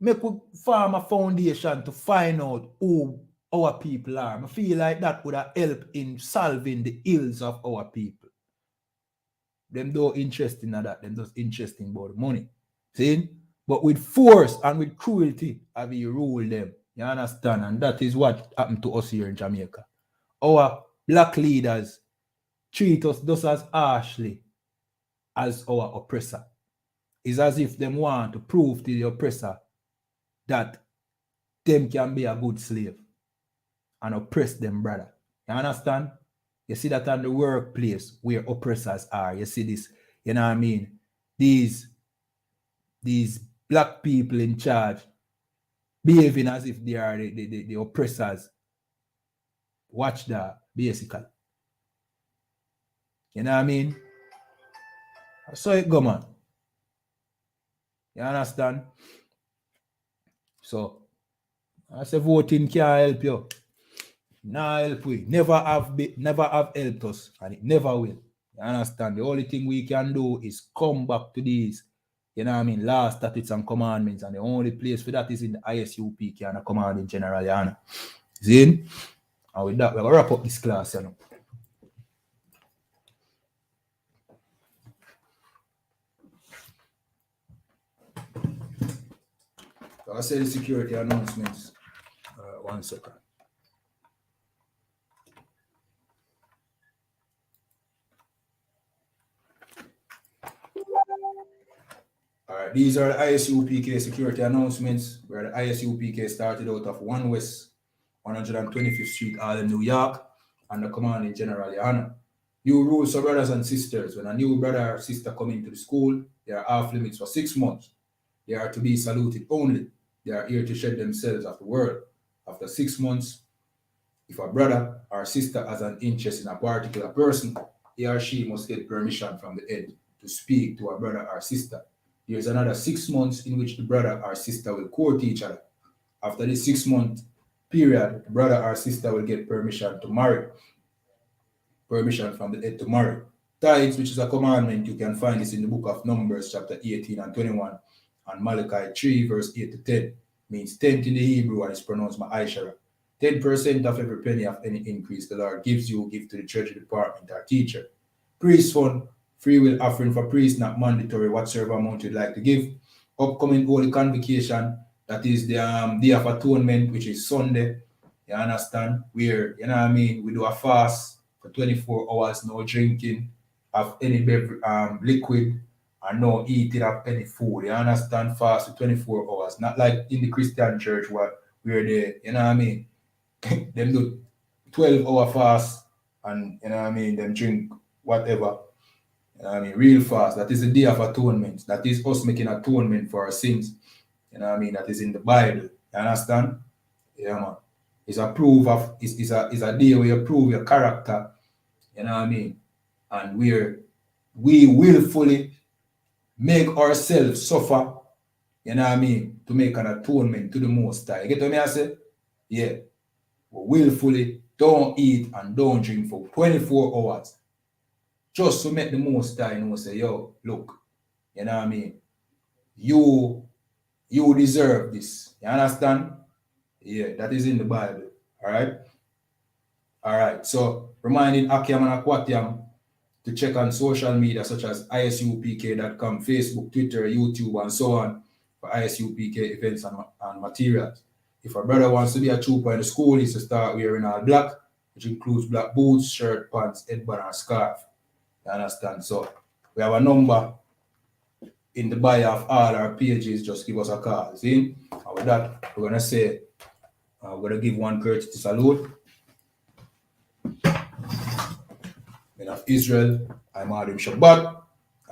make we form a foundation to find out who our people are. I feel like that would have helped in solving the ills of our people. Them don't interested in that, them just interested about money. See? But with force and with cruelty, have you ruled them. You understand? And that is what happened to us here in Jamaica. Our black leaders treat us just as harshly as our oppressor. It's as if them want to prove to the oppressor that them can be a good slave and oppress them, brother. You understand? You see that on the workplace where oppressors are. You see this, you know what I mean? These black people in charge behaving as if they are the oppressors. Watch that, basically. You know what I mean? So it go, man. You understand? So, I say voting can't help you. Nah, help we. Never have helped us, and it never will. You understand? The only thing we can do is come back to these, you know what I mean, laws, statutes, and commandments, and the only place for that is in the I.S.U.P.K and the command in general, you know. See? And with that, we're going to wrap up this class, you know. I'll say the security announcements. 1 second. All right, these are the I.S.U.P.K security announcements, where the I.S.U.P.K started out of 1 West 125th Street, Harlem, New York, and the commanding general, YAHANNA. New rules for brothers and sisters. When a new brother or sister come into the school, they are off limits for 6 months. They are to be saluted only. They are here to shed themselves of the world. After 6 months, if a brother or sister has an interest in a particular person, he or she must get permission from the head to speak to a brother or sister. There is another 6 months in which the brother or sister will court each other. After this 6 month period, the brother or sister will get permission to marry. Permission from the head to marry. Tithes, which is a commandment, you can find this in the book of Numbers, chapter 18 and 21, and Malachi 3, verse 8 to 10, means tenth in the Hebrew and it's pronounced ma'ashara. 10% of every penny of any increase the Lord gives you, give to the church department or teacher. Priest fund, free will offering for priests, not mandatory, whatsoever amount you'd like to give. Upcoming Holy Convocation, that is the Day of Atonement, which is Sunday, you understand? Where, you know what I mean, we do a fast for 24 hours, no drinking of any liquid, and no eating of any food. You understand? Fast for 24 hours. Not like in the Christian church where they, you know what I mean, them do 12-hour fast and, you know what I mean, them drink whatever. You know what I mean? Real fast. That is the Day of Atonement. That is us making atonement for our sins. You know what I mean? That is in the Bible. You understand? Yeah, man. It's a proof of, it's a day where you prove your character. You know what I mean? And we willfully make ourselves suffer, you know what I mean, to make an atonement to the Most High. You get what I say? Yeah. We willfully don't eat and don't drink for 24 hours. Just to make the Most High know, say, yo, look, you know what I mean? You deserve this. You understand? Yeah, that is in the Bible. All right. So reminding Akiam and Akwatiam to check on social media such as ISUPK.com, Facebook, Twitter, YouTube, and so on for ISUPK events and materials. If a brother wants to be a trooper in the school, he's to start wearing all black, which includes black boots, shirt, pants, headband, and scarf. You understand? So we have a number in the bio of all our pages. Just give us a call. See? And with that, we're going to say, we're going to give one courtesy salute. Men of Israel, I'm Adim Shabbat,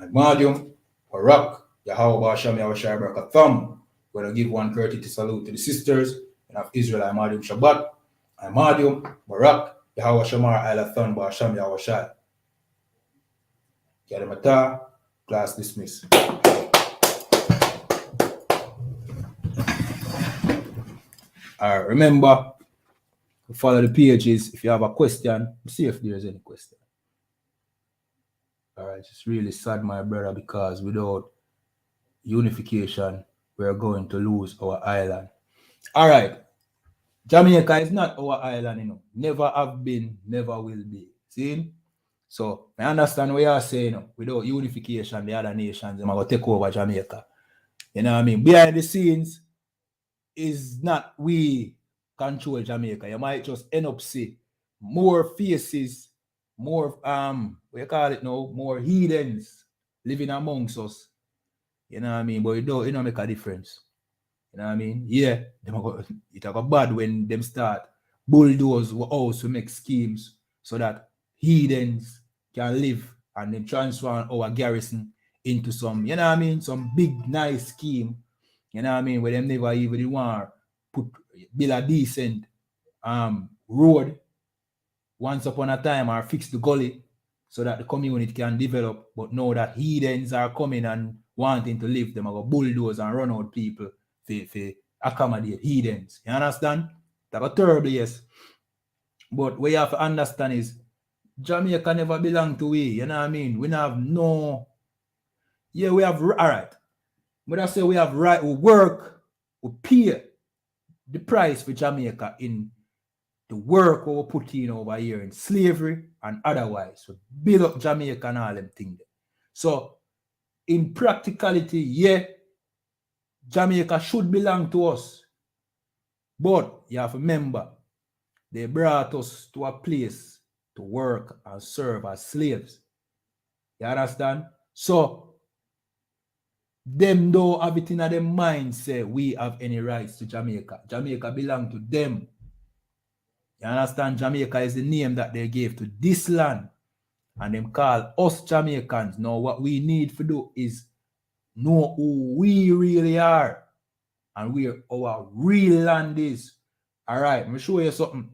I'm Madium, Barak, Yahweh Basham, Yahweh Shai Barakatham. We're going to give one courtesy salute to the sisters. Men of Israel, I'm Adim Shabbat, I'm Madium, Barak, Yahweh Shamar, Alathan, Basham, Yahweh Shai. Yadamata, class dismissed. All right, remember, follow the pages. If you have a question, see if there's any question. All right, it's really sad, my brother, because without unification, we're going to lose our island. All right, Jamaica is not our island, you know. Never have been, never will be. See? So I understand what you're saying. You know, without unification, the other nations are going to take over Jamaica. You know what I mean? Behind the scenes is not we control Jamaica. You might just end up see more faces, more what you call it now, more heathens living amongst us. You know what I mean? But it don't make a difference. You know what I mean? Yeah, it go bad when them start bulldoze house to make schemes so that heathens can live and then transform our garrison into some, you know what I mean, some big nice scheme. You know what I mean? Where them never even want to build a decent road once upon a time or fix the gully so that the community can develop. But now that heathens are coming and wanting to live, them are going to bulldoze and run out people for accommodate heathens. You understand? That's a terrible, yes. But what you have to understand is Jamaica never belong to we. You know what I mean? We have no. Yeah, we have, all right. But I say we have right, we work, we pay the price for Jamaica in the work we put in over here in slavery and otherwise. So build up Jamaica and all them things. So in practicality, yeah, Jamaica should belong to us. But you have to remember, they brought us to a place to work and serve as slaves. You understand? So them don't have it in their mind say we have any rights to Jamaica. Jamaica belong to them. You understand? Jamaica is the name that they gave to this land. And them call us Jamaicans. Now what we need to do is know who we really are and where our real land is. All right, let me show you something.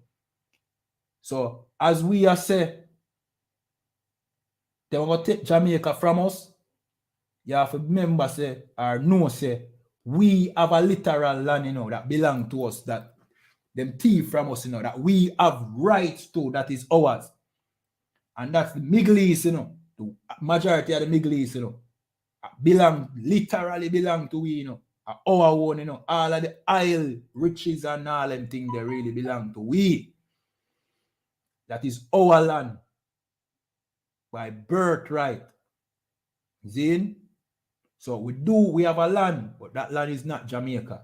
So as we are say, they want to take Jamaica from us. You have to remember, say, or know, say, we have a literal land, you know, that belong to us, that them thief from us, you know, that we have rights to, that is ours. And that's the Middle East, you know. The majority of the Middle East, you know, literally belong to we, you know. Our own, you know. All of the oil, riches and all them things, they really belong to we. That is our land. By birthright. See? So we have a land, but that land is not Jamaica.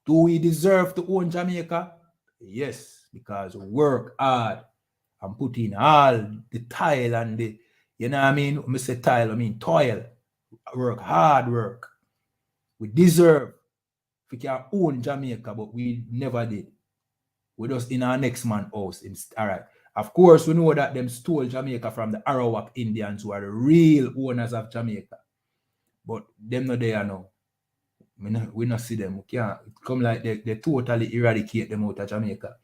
Do we deserve to own Jamaica? Yes, because we work hard and put in all the toil and the, you know what I mean? When I say toil, I mean toil. Work, hard work. We deserve. We can own Jamaica, but we never did. We're just in our next man house. All right. Of course, we know that them stole Jamaica from the I.S.U.P.K Indians, who are the real owners of Jamaica. But them not there now. We not see them. We can't come like they totally eradicate them out of Jamaica.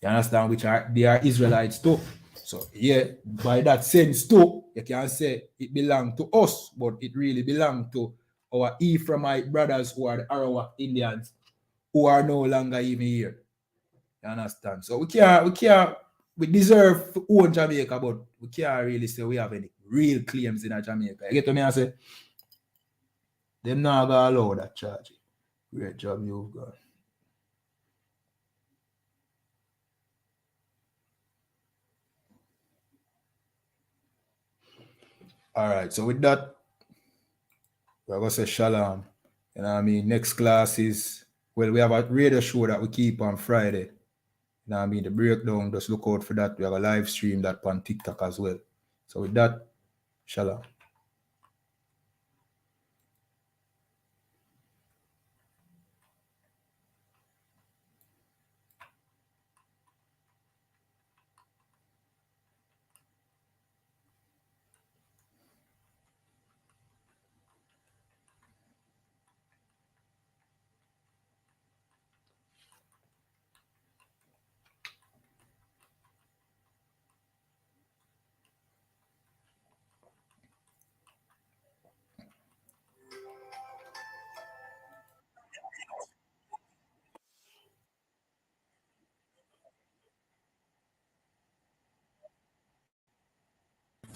You understand? They are Israelites too. So yeah, by that sense too, you can say it belongs to us, but it really belongs to our Ephraimite brothers who are the I.S.U.P.K Indians, who are no longer even here. You understand? So we deserve to own Jamaica, but we can't really say we have any real claims in Jamaica. You get what I say? Them not gonna allow that charge. Great job you've got. All right, so with that, we're gonna say shalom. You know what I mean? Next class is, well, we have a radio show that we keep on Friday. You know what I mean? The breakdown, just look out for that. We have a live stream that on TikTok as well. So with that, shalom.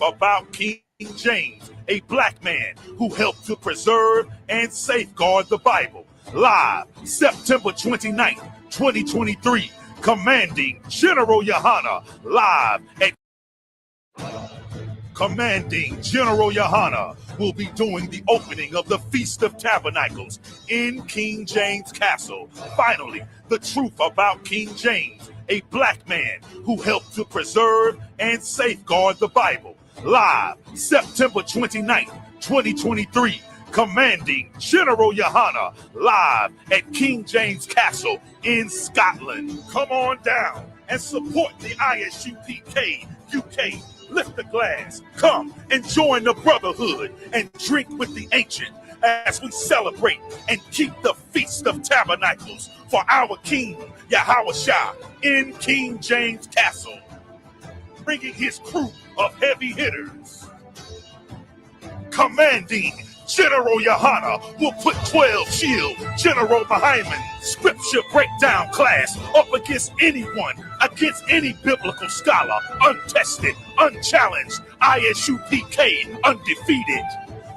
About King James, a black man who helped to preserve and safeguard the Bible. Live September 29th, 2023. Commanding General YAHANNA, live at Commanding General YAHANNA will be doing the opening of the Feast of Tabernacles in King James Castle. Finally, the truth about King James, a black man who helped to preserve and safeguard the Bible. Live September 29th, 2023. Commanding General YAHANNA, live at King James Castle in Scotland. Come on down and support the I.S.U.P.K. UK. Lift the glass, come and join the brotherhood and drink with the ancient as we celebrate and keep the Feast of Tabernacles for our King Yahushua in King James Castle, bringing his crew of heavy hitters. Commanding General YAHANNA will put 12 shield General Hyman scripture breakdown class up against anyone, against any biblical scholar, untested, unchallenged, I.S.U.P.K, undefeated.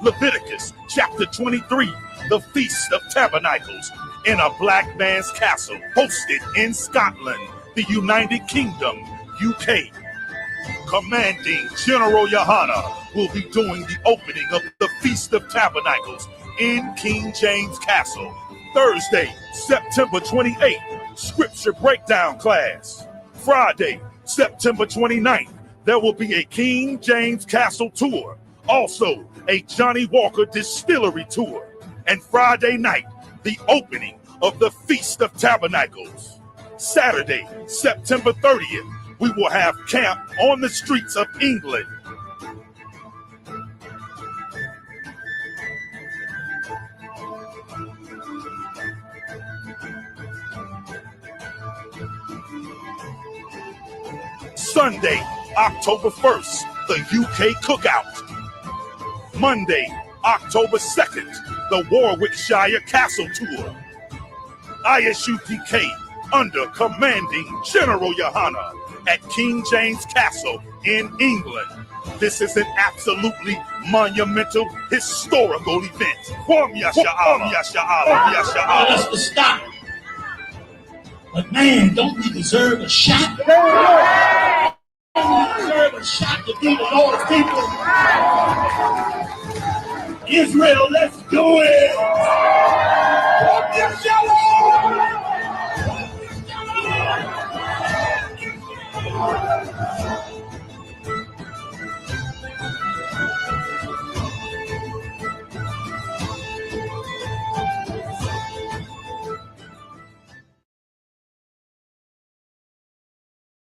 Leviticus chapter 23, the Feast of Tabernacles in a black man's castle, hosted in Scotland, the United Kingdom, UK. Commanding General YAHANNA will be doing the opening of the Feast of Tabernacles in King James Castle, Thursday, September 28th, Scripture Breakdown class. Friday, September 29th, there will be a King James Castle tour, also a Johnny Walker Distillery tour, and Friday night, the opening of the Feast of Tabernacles. Saturday, September 30th, we will have camp on the streets of England. Sunday, October 1st, the UK Cookout. Monday, October 2nd, the Warwickshire Castle Tour. I.S.U.P.K under commanding General YAHANNA at King James Castle in England. This is an absolutely monumental, historical event. That's the stop. But man, don't we deserve a shot? Don't we deserve a shot to be the Lord's people? Israel, let's do it!